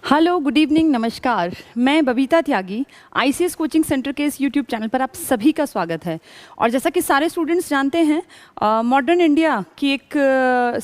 Hello, good evening, नमस्कार। मैं बबीता त्यागी, ICS coaching centre के इस यूट्यूब चैनल पर आप सभी का स्वागत है। और जैसा कि सारे स्टूडेंट्स जानते हैं, मॉडर्न इंडिया की एक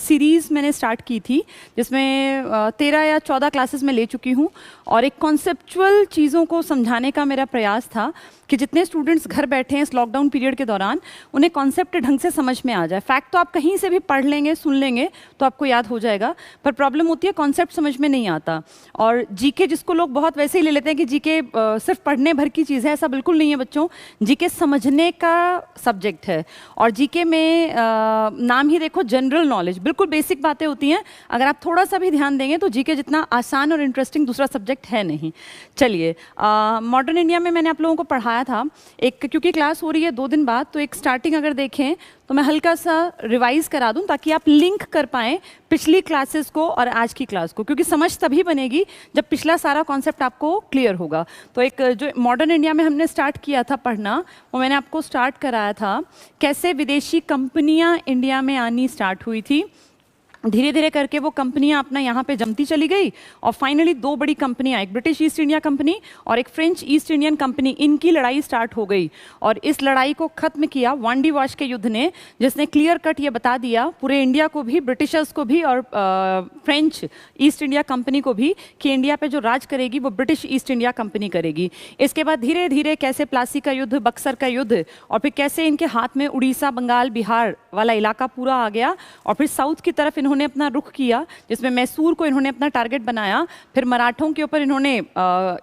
सीरीज़ मैंने स्टार्ट की थी, जिसमें 13 या 14 क्लासेस में ले चुकी हूँ। और एक कॉन्सेप्चुअल चीज़ों को समझाने का मेरा प्रयास था कि जितने स्टूडेंट्स घर बैठे हैं इस लॉकडाउन पीरियड के दौरान, उन्हें कॉन्सेप्ट ढंग से समझ में आ जाए। फैक्ट तो आप कहीं से भी पढ़ लेंगे, सुन लेंगे तो आपको याद हो जाएगा, पर प्रॉब्लम होती है कॉन्सेप्ट समझ में नहीं आता। और जीके जिसको लोग बहुत वैसे ही ले लेते हैं कि जीके सिर्फ पढ़ने भर की चीज़ है, ऐसा बिल्कुल नहीं है बच्चों। जीके समझने का सब्जेक्ट है। और जीके में नाम ही देखो, जनरल नॉलेज, बिल्कुल बेसिक बातें होती हैं। अगर आप थोड़ा सा भी ध्यान देंगे तो जीके जितना आसान और इंटरेस्टिंग दूसरा सब्जेक्ट है नहीं। चलिए, मॉडर्न इंडिया में मैंने आप लोगों को पढ़ाया था एक, क्योंकि क्लास हो रही है 2 दिन बाद, तो एक स्टार्टिंग अगर देखें तो मैं हल्का सा रिवाइज करा दूं ताकि आप लिंक कर पाएँ पिछली क्लासेस को और आज की क्लास को, क्योंकि समझ तभी बनेगी जब पिछला सारा कॉन्सेप्ट आपको क्लियर होगा। तो एक जो मॉडर्न इंडिया में हमने स्टार्ट किया था पढ़ना, वो मैंने आपको स्टार्ट कराया था कैसे विदेशी कंपनियां इंडिया में आनी स्टार्ट हुई थी। धीरे धीरे करके वो कंपनियां अपना यहाँ पे जमती चली गई और फाइनली 2 बड़ी कंपनियां, एक ब्रिटिश ईस्ट इंडिया कंपनी और एक फ्रेंच ईस्ट इंडियन कंपनी, इनकी लड़ाई स्टार्ट हो गई। और इस लड़ाई को खत्म किया वांडी वाश के युद्ध ने, जिसने क्लियर कट ये बता दिया पूरे इंडिया को भी, ब्रिटिशर्स को भी और फ्रेंच ईस्ट इंडिया कंपनी को भी कि इंडिया पे जो राज करेगी वो ब्रिटिश ईस्ट इंडिया कंपनी करेगी। इसके बाद धीरे धीरे कैसे प्लासी का युद्ध, बक्सर का युद्ध, और फिर कैसे इनके हाथ में उड़ीसा, बंगाल, बिहार वाला इलाका पूरा आ गया। और फिर साउथ की तरफ इन्होंने अपना रुख किया, जिसमें मैसूर को इन्होंने अपना टारगेट बनाया। फिर मराठों के ऊपर इन्होंने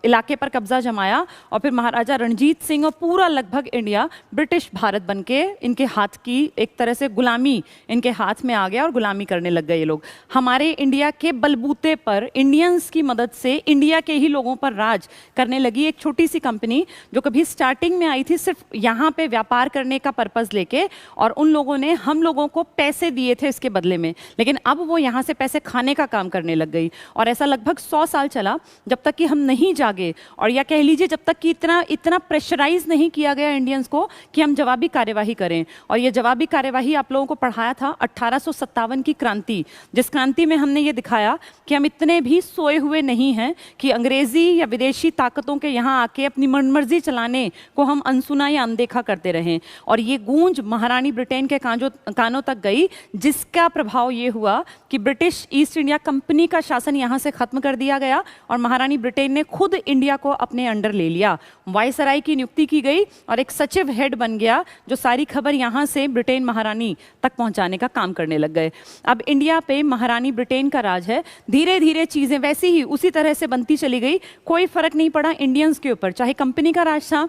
इलाके पर कब्जा जमाया और फिर महाराजा रणजीत सिंह और पूरा लगभग इंडिया ब्रिटिश भारत बनके इनके हाथ की एक तरह से गुलामी इनके हाथ में आ गया और गुलामी करने लग गए ये लोग। हमारे इंडिया के बलबूते पर इंडियंस की मदद से इंडिया के ही लोगों पर राज करने लगी एक छोटी सी कंपनी, जो कभी स्टार्टिंग में आई थी सिर्फ यहाँ पे व्यापार करने का पर्पस लेके, और उन लोगों ने हम लोगों को पैसे दिए थे इसके बदले में, लेकिन अब वो यहाँ से पैसे खाने का काम करने लग गई। और ऐसा लगभग 100 साल चला, जब तक कि हम नहीं जागे, और या कह लीजिए जब तक कि इतना प्रेशराइज नहीं किया गया इंडियंस को कि हम जवाबी कार्यवाही करें। और ये जवाबी कार्यवाही आप लोगों को पढ़ाया था 1857 की क्रांति, जिस क्रांति में हमने ये दिखाया कि हम इतने भी सोए हुए नहीं हैं कि अंग्रेजी या विदेशी ताकतों के यहाँ आके अपनी मनमर्जी चलाने को हम अनसुना या अनदेखा करते रहें। और ये गूंज महारानी ब्रिटेन के कानों तक गई, जिसका प्रभाव ये हुआ कि ब्रिटिश ईस्ट इंडिया कंपनी का शासन यहाँ से खत्म कर दिया गया और महारानी ब्रिटेन ने खुद इंडिया को अपने अंडर ले लिया। वायसराय की नियुक्ति की गई और एक सचिव हेड बन गया, जो सारी खबर यहाँ से ब्रिटेन महारानी तक पहुँचाने का काम करने लग गए। अब इंडिया पे महारानी ब्रिटेन का राज है। धीरे धीरे चीज़ें वैसी ही उसी तरह से बनती चली गई, कोई फर्क नहीं पड़ा इंडियंस के ऊपर, चाहे कंपनी का राज था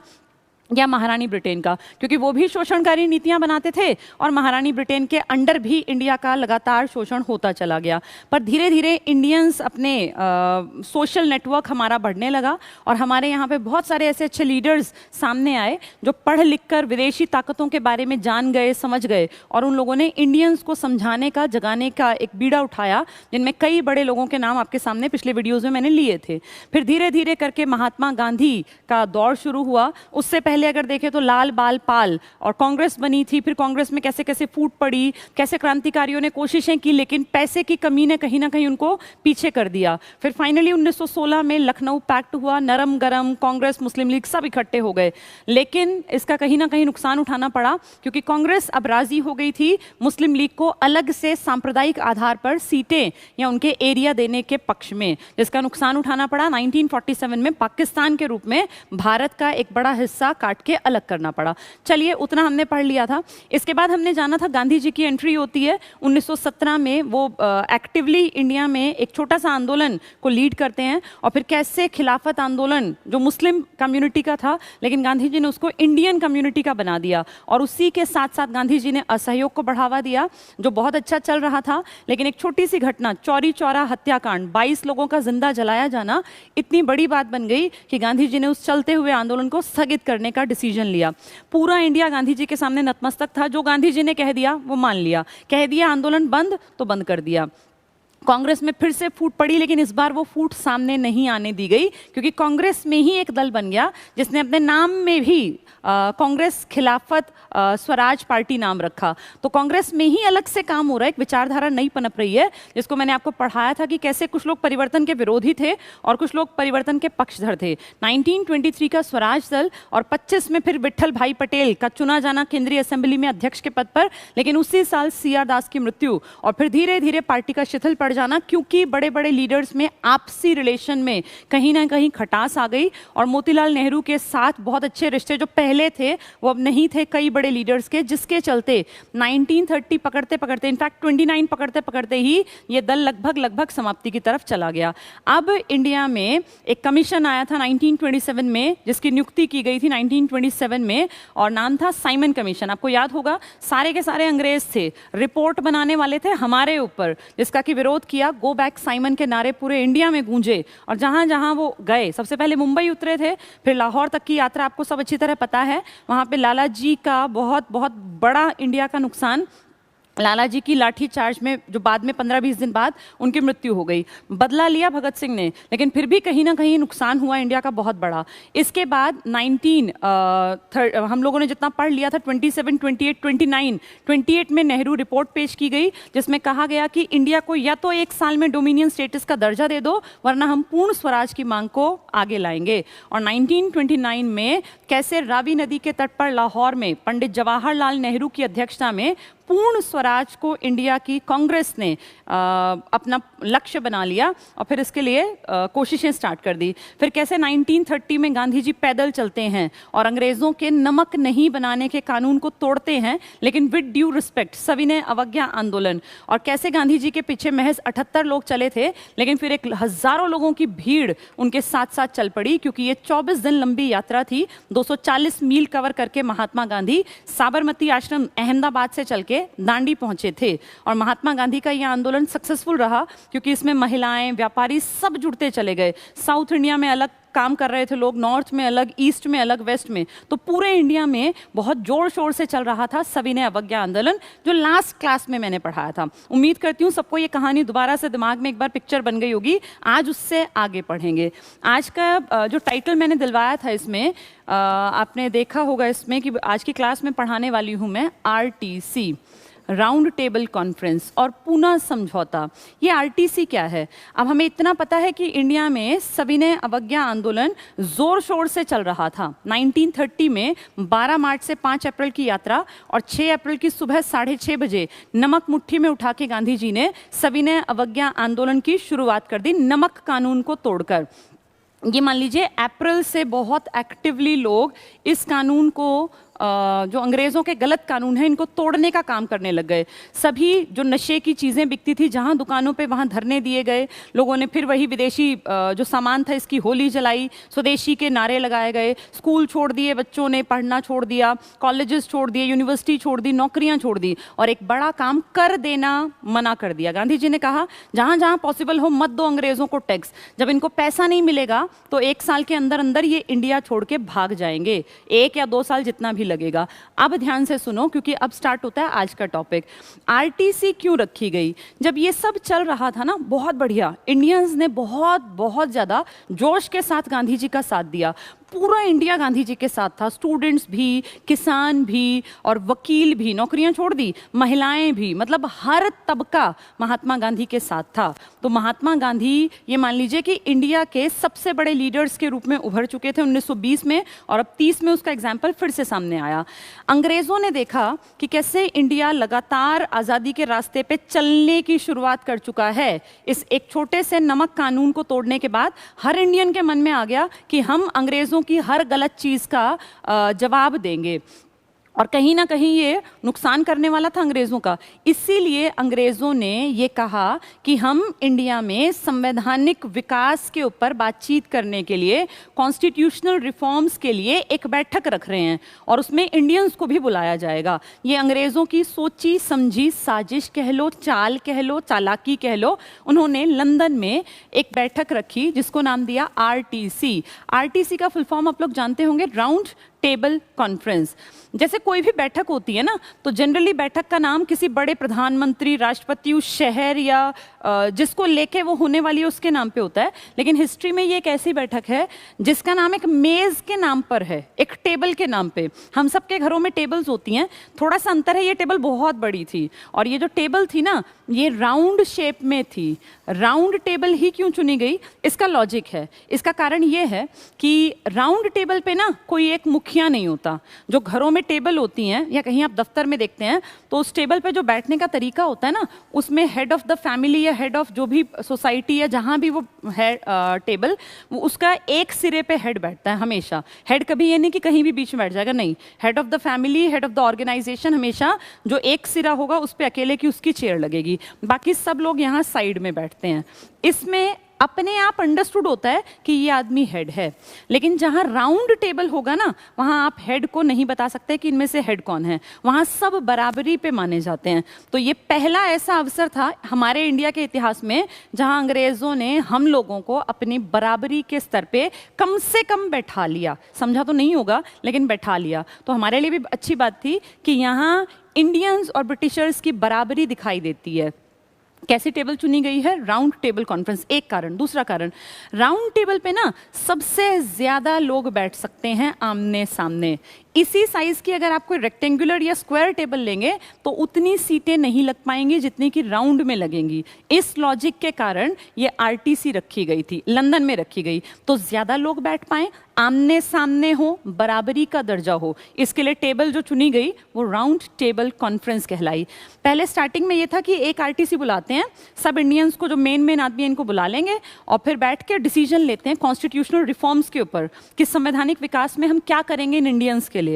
या महारानी ब्रिटेन का, क्योंकि वो भी शोषणकारी नीतियां बनाते थे और महारानी ब्रिटेन के अंडर भी इंडिया का लगातार शोषण होता चला गया। पर धीरे धीरे इंडियंस अपने सोशल नेटवर्क हमारा बढ़ने लगा और हमारे यहाँ पे बहुत सारे ऐसे अच्छे लीडर्स सामने आए जो पढ़ लिख कर विदेशी ताकतों के बारे में जान गए, समझ गए, और उन लोगों ने इंडियंस को समझाने का, जगाने का एक बीड़ा उठाया, जिनमें कई बड़े लोगों के नाम आपके सामने पिछले वीडियोज़ में मैंने लिए थे। फिर धीरे धीरे करके महात्मा गांधी का दौर शुरू हुआ। उससे पहले अगर देखें तो लाल बाल पाल और कांग्रेस बनी थी। फिर कांग्रेस में कैसे कैसे फूट पड़ी, कैसे क्रांतिकारियों ने कोशिशें की, लेकिन पैसे की कमी ने कहीं ना कहीं उनको पीछे कर दिया। फिर फाइनली 1916 में लखनऊ पैक्ट हुआ, नरम गरम कांग्रेस, मुस्लिम लीग सब इकट्ठे हो गए, लेकिन इसका कहीं ना कहीं नुकसान उठाना पड़ा, क्योंकि कांग्रेस अब राजी हो गई थी मुस्लिम लीग को अलग से सांप्रदायिक आधार पर सीटें या उनके एरिया देने के पक्ष में, जिसका नुकसान उठाना पड़ा। 1947 में पाकिस्तान के रूप में भारत का एक बड़ा हिस्सा काट के अलग करना पड़ा। चलिए, उतना हमने पढ़ लिया था। इसके बाद हमने जाना था गांधी जी की एंट्री होती है 1917 में। वो एक्टिवली इंडिया में एक छोटा सा आंदोलन को लीड करते हैं, और फिर कैसे खिलाफत आंदोलन जो मुस्लिम कम्युनिटी का था, लेकिन गांधी जी ने उसको इंडियन कम्युनिटी का बना दिया। और उसी के साथ साथ गांधी जी ने असहयोग को बढ़ावा दिया, जो बहुत अच्छा चल रहा था। लेकिन एक छोटी सी घटना, चौरी चौरा हत्याकांड, 22 लोगों का जिंदा जलाया जाना, इतनी बड़ी बात बन गई कि गांधी जी ने उस चलते हुए आंदोलन को स्थगित करने का डिसीजन लिया। पूरा इंडिया गांधी जी के सामने नतमस्तक था। जो गांधी जी ने कह दिया वो मान लिया, कह दिया आंदोलन बंद तो बंद कर दिया। कांग्रेस में फिर से फूट पड़ी, लेकिन इस बार वो फूट सामने नहीं आने दी गई, क्योंकि कांग्रेस में ही एक दल बन गया जिसने अपने नाम में भी कांग्रेस खिलाफत स्वराज पार्टी नाम रखा। तो कांग्रेस में ही अलग से काम हो रहा है, एक विचारधारा नई पनप रही है, जिसको मैंने आपको पढ़ाया था कि कैसे कुछ लोग परिवर्तन के विरोधी थे और कुछ लोग परिवर्तन के पक्षधर थे। 1923 का स्वराज दल और 25 में फिर विट्ठल भाई पटेल का चुना जाना केंद्रीय असेंबली में अध्यक्ष के पद पर, लेकिन उसी साल CR दास की मृत्यु और फिर धीरे धीरे पार्टी का शिथिल पड़ जाना, क्योंकि बड़े बड़े लीडर्स में आपसी रिलेशन में कहीं ना कहीं खटास आ गई और मोतीलाल नेहरू के साथ बहुत अच्छे रिश्ते जो पहले थे वो अब नहीं थे कई बड़े लीडर्स के, जिसके चलते 1930 पकड़ते पकड़ते, इनफैक्ट 29 पकड़ते पकड़ते ही ये दल लगभग समाप्ति की तरफ चला गया। अब इंडिया में एक कमीशन आया था 1927 में, जिसकी नियुक्ति की गई थी 1927 में, और नाम था साइमन कमीशन। आपको याद होगा सारे के सारे अंग्रेज थे, रिपोर्ट बनाने वाले थे हमारे ऊपर, जिसका कि विरोध किया। गो बैक साइमन के नारे पूरे इंडिया में गूंजे और जहां जहां वो गए, सबसे पहले मुंबई उतरे थे, फिर लाहौर तक की यात्रा आपको सब अच्छी तरह पता है। वहां पे लाला जी का बहुत बहुत बड़ा इंडिया का नुकसान, लाला जी की लाठी चार्ज में जो बाद में 15-20 दिन बाद उनकी मृत्यु हो गई। बदला लिया भगत सिंह ने, लेकिन फिर भी कहीं ना कहीं नुकसान हुआ इंडिया का बहुत बड़ा। इसके बाद हम लोगों ने जितना पढ़ लिया था 27, 28, 29 में नेहरू रिपोर्ट पेश की गई, जिसमें कहा गया कि इंडिया को या तो 1 साल में डोमिनियन स्टेटस का दर्जा दे दो, वरना हम पूर्ण स्वराज की मांग को आगे लाएंगे। और 1929 में कैसे रावी नदी के तट पर लाहौर में पंडित जवाहरलाल नेहरू की अध्यक्षता में पूर्ण स्वराज को इंडिया की कांग्रेस ने अपना लक्ष्य बना लिया और फिर इसके लिए कोशिशें स्टार्ट कर दी। फिर कैसे 1930 में गांधी जी पैदल चलते हैं और अंग्रेजों के नमक नहीं बनाने के कानून को तोड़ते हैं, लेकिन विद ड्यू रिस्पेक्ट, सविनय अवज्ञा आंदोलन। और कैसे गांधी जी के पीछे महज 78 लोग चले थे, लेकिन फिर एक हजारों लोगों की भीड़ उनके साथ साथ चल पड़ी, क्योंकि ये 24 दिन लंबी यात्रा थी। 240 मील कवर करके महात्मा गांधी साबरमती आश्रम अहमदाबाद से चल के दांडी पहुंचे थे। और महात्मा गांधी का यह आंदोलन सक्सेसफुल रहा, क्योंकि इसमें महिलाएं, व्यापारी सब जुड़ते चले गए। साउथ इंडिया में अलग काम कर रहे थे लोग, नॉर्थ में अलग, ईस्ट में अलग, वेस्ट में, तो पूरे इंडिया में बहुत जोर शोर से चल रहा था सविनय अवज्ञा आंदोलन, जो लास्ट क्लास में मैंने पढ़ाया था। उम्मीद करती हूँ सबको ये कहानी दोबारा से दिमाग में एक बार पिक्चर बन गई होगी। आज उससे आगे पढ़ेंगे। आज का जो टाइटल मैंने दिलवाया था इसमें आपने देखा होगा इसमें कि आज की क्लास में पढ़ाने वाली हूँ मैं RTC, राउंड टेबल कॉन्फ्रेंस और पूना समझौता। ये RTC क्या है? अब हमें इतना पता है कि इंडिया में सविनय अवज्ञा आंदोलन जोर शोर से चल रहा था। 1930 में 12 मार्च से 5 अप्रैल की यात्रा और 6 अप्रैल की सुबह 6:30 बजे नमक मुट्ठी में उठा के गांधी जी ने सविनय अवज्ञा आंदोलन की शुरुआत कर दी, नमक कानून को तोड़कर। ये मान लीजिए अप्रैल से बहुत एक्टिवली लोग इस कानून को, जो अंग्रेज़ों के गलत कानून हैं, इनको तोड़ने का काम करने लग गए। सभी जो नशे की चीज़ें बिकती थी जहाँ दुकानों पे, वहाँ धरने दिए गए। लोगों ने फिर वही विदेशी जो सामान था इसकी होली जलाई, स्वदेशी के नारे लगाए गए। स्कूल छोड़ दिए बच्चों ने, पढ़ना छोड़ दिया, कॉलेजेस छोड़ दिए, यूनिवर्सिटी छोड़ दी, नौकरियाँ छोड़ दी, और एक बड़ा काम कर देना मना कर दिया। गांधी जी ने कहा जहाँ जहाँ पॉसिबल हो मत दो अंग्रेज़ों को टैक्स, जब इनको पैसा नहीं मिलेगा तो 1 साल के अंदर अंदर ये इंडिया छोड़ के भाग जाएंगे, 1 या 2 साल जितना भी लगेगा। अब ध्यान से सुनो, क्योंकि अब स्टार्ट होता है आज का टॉपिक। RTC क्यों रखी गई? जब ये सब चल रहा था ना, बहुत बढ़िया, इंडियंस ने बहुत बहुत ज्यादा जोश के साथ गांधी जी का साथ दिया। पूरा इंडिया गांधी जी के साथ था, स्टूडेंट्स भी, किसान भी और वकील भी, नौकरियां छोड़ दी, महिलाएं भी, मतलब हर तबका महात्मा गांधी के साथ था। तो महात्मा गांधी ये मान लीजिए कि इंडिया के सबसे बड़े लीडर्स के रूप में उभर चुके थे 1920 में, और अब 30 में उसका एग्जाम्पल फिर से सामने आया। अंग्रेजों ने देखा कि कैसे इंडिया लगातार आज़ादी के रास्ते पे चलने की शुरुआत कर चुका है। इस एक छोटे से नमक कानून को तोड़ने के बाद हर इंडियन के मन में आ गया कि हम अंग्रेजों की हर गलत चीज का जवाब देंगे, और कहीं ना कहीं ये नुकसान करने वाला था अंग्रेजों का। इसीलिए अंग्रेजों ने ये कहा कि हम इंडिया में संवैधानिक विकास के ऊपर बातचीत करने के लिए, कॉन्स्टिट्यूशनल रिफॉर्म्स के लिए एक बैठक रख रहे हैं, और उसमें इंडियंस को भी बुलाया जाएगा। ये अंग्रेजों की सोची समझी साजिश कह लो, चाल कह लो, चालाकी कह लो। उन्होंने लंदन में एक बैठक रखी जिसको नाम दिया RTC। RTC का फुल फॉर्म आप लोग जानते होंगे, राउंड टेबल कॉन्फ्रेंस। जैसे कोई भी बैठक होती है ना, तो जनरली बैठक का नाम किसी बड़े प्रधानमंत्री, राष्ट्रपति उस शहर या जिसको लेके वो होने वाली है उसके नाम पे होता है, लेकिन हिस्ट्री में ये एक ऐसी बैठक है जिसका नाम एक मेज के नाम पर है, एक टेबल के नाम पे। हम सबके घरों में टेबल्स होती हैं, थोड़ा सा अंतर है, ये टेबल बहुत बड़ी थी और ये जो टेबल थी ना ये राउंड शेप में थी। राउंड टेबल ही क्यों चुनी गई, इसका लॉजिक है। इसका कारण ये है कि राउंड टेबल पे ना कोई एक मुखिया नहीं होता। जो घरों में टेबल होती हैं या कहीं आप दफ्तर में देखते हैं तो उस टेबल पे जो बैठने का तरीका होता है ना, उसमें हेड ऑफ द फैमिली या हेड ऑफ जो भी सोसाइटी या जहाँ भी वो है टेबल, वो उसका एक सिरे पे हेड बैठता है हमेशा। हेड कभी ये नहीं कि कहीं भी बीच में बैठ जाएगा, नहीं, head of the family, head of the organisation, हमेशा जो एक सिरा होगा उस पर अकेले की उसकी चेयर लगेगी, बाकी सब लोग यहाँ साइड में बैठते हैं। इसमें अपने आप अंडरस्टूड होता है कि ये आदमी हेड है, लेकिन जहाँ राउंड टेबल होगा ना वहाँ आप हेड को नहीं बता सकते कि इनमें से हेड कौन है, वहाँ सब बराबरी पे माने जाते हैं। तो ये पहला ऐसा अवसर था हमारे इंडिया के इतिहास में जहाँ अंग्रेज़ों ने हम लोगों को अपनी बराबरी के स्तर पे कम से कम बैठा लिया। समझा तो नहीं होगा लेकिन बैठा लिया, तो हमारे लिए भी अच्छी बात थी कि यहाँ इंडियंस और ब्रिटिशर्स की बराबरी दिखाई देती है। कैसी टेबल चुनी गई है, राउंड टेबल कॉन्फ्रेंस, एक कारण। दूसरा कारण, राउंड टेबल पे ना सबसे ज्यादा लोग बैठ सकते हैं आमने सामने। इसी साइज की अगर आप कोई रेक्टेंगुलर या स्क्वायर टेबल लेंगे तो उतनी सीटें नहीं लग पाएंगी जितनी कि राउंड में लगेंगी। इस लॉजिक के कारण ये आरटीसी रखी गई थी, लंदन में रखी गई, तो ज्यादा लोग बैठ पाए, आमने सामने हो, बराबरी का दर्जा हो, इसके लिए टेबल जो चुनी गई वो राउंड टेबल कॉन्फ्रेंस कहलाई। पहले स्टार्टिंग में ये था कि एक आरटीसी बुलाते हैं, सब इंडियंस को जो मेन आदमी है इनको बुला लेंगे और फिर बैठ के डिसीजन लेते हैं कॉन्स्टिट्यूशनल रिफॉर्म्स के ऊपर कि संवैधानिक विकास में हम क्या करेंगे इन इंडियंस के लिए।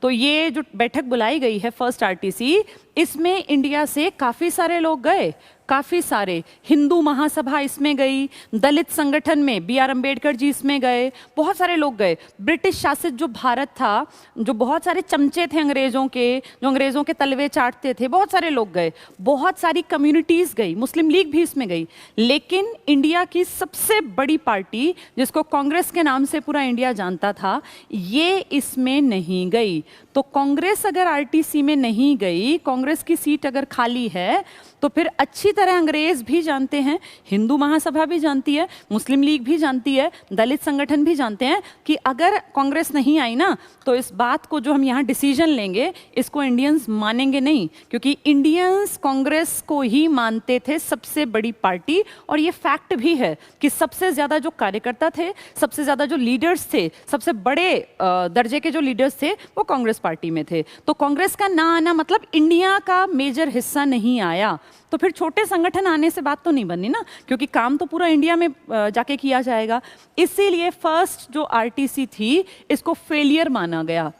तो ये जो बैठक बुलाई गई है फर्स्ट आरटीसी, इसमें इंडिया से काफी सारे लोग गए, काफी सारे। हिंदू महासभा इसमें गई, दलित संगठन में बी आर अम्बेडकर जी इसमें गए, बहुत सारे लोग गए। ब्रिटिश शासित जो भारत था, जो बहुत सारे चमचे थे अंग्रेजों के, जो अंग्रेजों के तलवे चाटते थे, बहुत सारे लोग गए, बहुत सारी कम्युनिटीज गई, मुस्लिम लीग भी इसमें गई। लेकिन इंडिया की सबसे बड़ी पार्टी जिसको कांग्रेस के नाम से पूरा इंडिया जानता था, ये इसमें नहीं गई। तो कांग्रेस अगर आरटीसी में नहीं गई, कांग्रेस की सीट अगर खाली है, तो फिर अच्छी तरह अंग्रेज भी जानते हैं, हिंदू महासभा भी जानती है, मुस्लिम लीग भी जानती है, दलित संगठन भी जानते हैं कि अगर कांग्रेस नहीं आई ना तो इस बात को जो हम यहाँ डिसीजन लेंगे इसको इंडियंस मानेंगे नहीं, क्योंकि इंडियंस कांग्रेस को ही मानते थे सबसे बड़ी पार्टी। और ये फैक्ट भी है कि सबसे ज्यादा जो कार्यकर्ता थे, सबसे ज्यादा जो लीडर्स थे, सबसे बड़े दर्जे के जो लीडर्स थे वो कांग्रेस पार्टी में थे। तो कांग्रेस का ना आना मतलब इंडिया का मेजर हिस्सा नहीं आया। तो फिर छोटे संगठन आने से बात तो नहीं बनी ना, क्योंकि काम तो पूरा इंडिया में जाके किया जाएगा। इसीलिए फर्स्ट जो आरटीसी थी इसको फेलियर माना गया,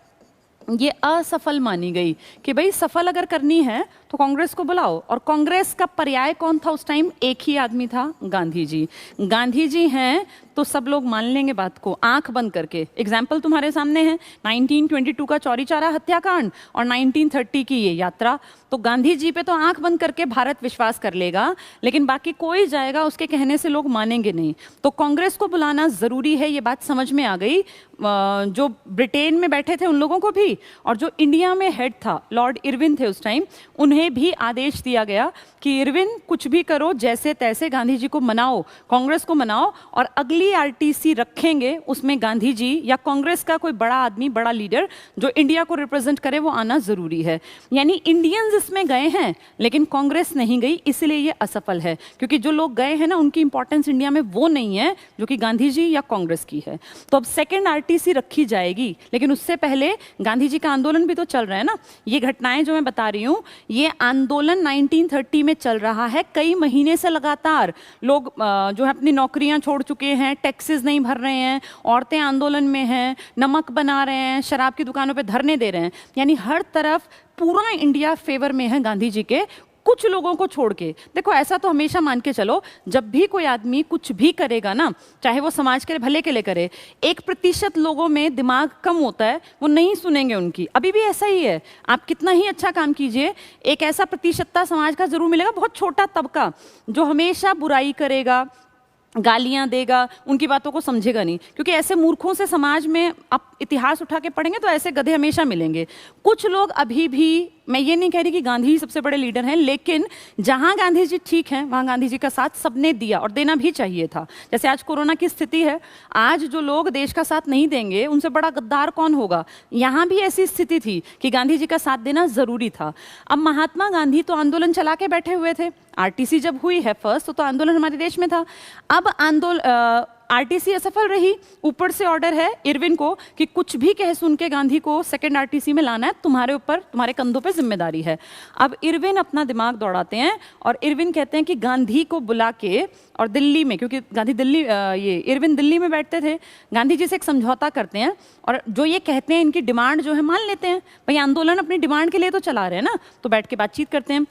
ये असफल मानी गई कि भाई सफल अगर करनी है तो कांग्रेस को बुलाओ। और कांग्रेस का पर्याय कौन था उस टाइम, एक ही आदमी था, गांधी जी। गांधी जी हैं तो सब लोग मान लेंगे बात को आंख बंद करके। एग्जाम्पल तुम्हारे सामने है, 1922 का चौरी चौरा हत्याकांड और 1930 की ये यात्रा। तो गांधी जी पे तो आंख बंद करके भारत विश्वास कर लेगा, लेकिन बाकी कोई जाएगा उसके कहने से लोग मानेंगे नहीं। तो कांग्रेस को बुलाना जरूरी है, ये बात समझ में आ गई जो ब्रिटेन में बैठे थे उन लोगों को भी, और जो इंडिया में हेड था लॉर्ड इरविन थे उस टाइम, उन्हें भी आदेश दिया गया कि इरविन कुछ भी करो, जैसे तैसे गांधी जी को मनाओ, कांग्रेस को मनाओ, और अगली आरटीसी रखेंगे उसमें गांधी जी या कांग्रेस का कोई बड़ा आदमी, बड़ा लीडर जो इंडिया को रिप्रेजेंट करे वो आना जरूरी है। यानी इंडियंस इसमें गए हैं लेकिन कांग्रेस नहीं गई, इसलिए ये असफल है, क्योंकि जो लोग गए हैं ना उनकी इंपॉर्टेंस इंडिया में वो नहीं है जो कि गांधी जी या कांग्रेस की है। तो अब सेकेंड आरटीसी रखी जाएगी, लेकिन उससे पहले गांधी जी का आंदोलन भी तो चल रहा है ना। ये घटनाएं जो मैं बता रही हूँ, ये आंदोलन 1930 में चल रहा है, कई महीने से लगातार लोग जो है अपनी नौकरियां छोड़ चुके हैं, टैक्सेस नहीं भर रहे हैं, औरतें आंदोलन में हैं, नमक बना रहे हैं, शराब की दुकानों पे धरने दे रहे हैं। यानी हर तरफ पूरा इंडिया फेवर में है गांधी जी के, कुछ लोगों को छोड़ के। देखो ऐसा तो हमेशा मान के चलो, जब भी कोई आदमी कुछ भी करेगा ना, चाहे वो समाज के भले के लिए करे, 1% लोगों में दिमाग कम होता है, वो नहीं सुनेंगे उनकी। अभी भी ऐसा ही है, आप कितना ही अच्छा काम कीजिए, एक ऐसा प्रतिशतता समाज का जरूर मिलेगा, बहुत छोटा तबका, जो हमेशा बुराई करेगा, गालियां देगा, उनकी बातों को समझेगा नहीं, क्योंकि ऐसे मूर्खों से समाज में आप इतिहास उठा के पढ़ेंगे तो ऐसे गधे हमेशा मिलेंगे। कुछ लोग अभी भी, मैं ये नहीं कह रही कि गांधी जी सबसे बड़े लीडर हैं, लेकिन जहां गांधी जी ठीक हैं वहां गांधी जी का साथ सबने दिया और देना भी चाहिए था। जैसे आज कोरोना की स्थिति है, आज जो लोग देश का साथ नहीं देंगे उनसे बड़ा गद्दार कौन होगा। यहाँ भी ऐसी स्थिति थी कि गांधी जी का साथ देना जरूरी था। अब महात्मा गांधी तो आंदोलन चला के बैठे हुए थे, आरटीसी जब हुई है फर्स्ट तो आंदोलन हमारे देश में था। अब आरटीसी असफल रही, ऊपर से ऑर्डर है इरविन को कि कुछ भी कह सुन के गांधी को सेकंड आरटीसी में लाना है, तुम्हारे ऊपर, तुम्हारे कंधों पे जिम्मेदारी है। अब इरविन अपना दिमाग दौड़ाते हैं और इरविन कहते हैं कि गांधी को बुला के, और दिल्ली में, क्योंकि गांधी ये इरविन दिल्ली में बैठते थे, गांधी जी से एक समझौता करते हैं और जो ये कहते हैं इनकी डिमांड जो है मान लेते हैं, भाई आंदोलन अपनी डिमांड के लिए तो चला रहे हैं ना, तो बैठ के बातचीत करते हैं।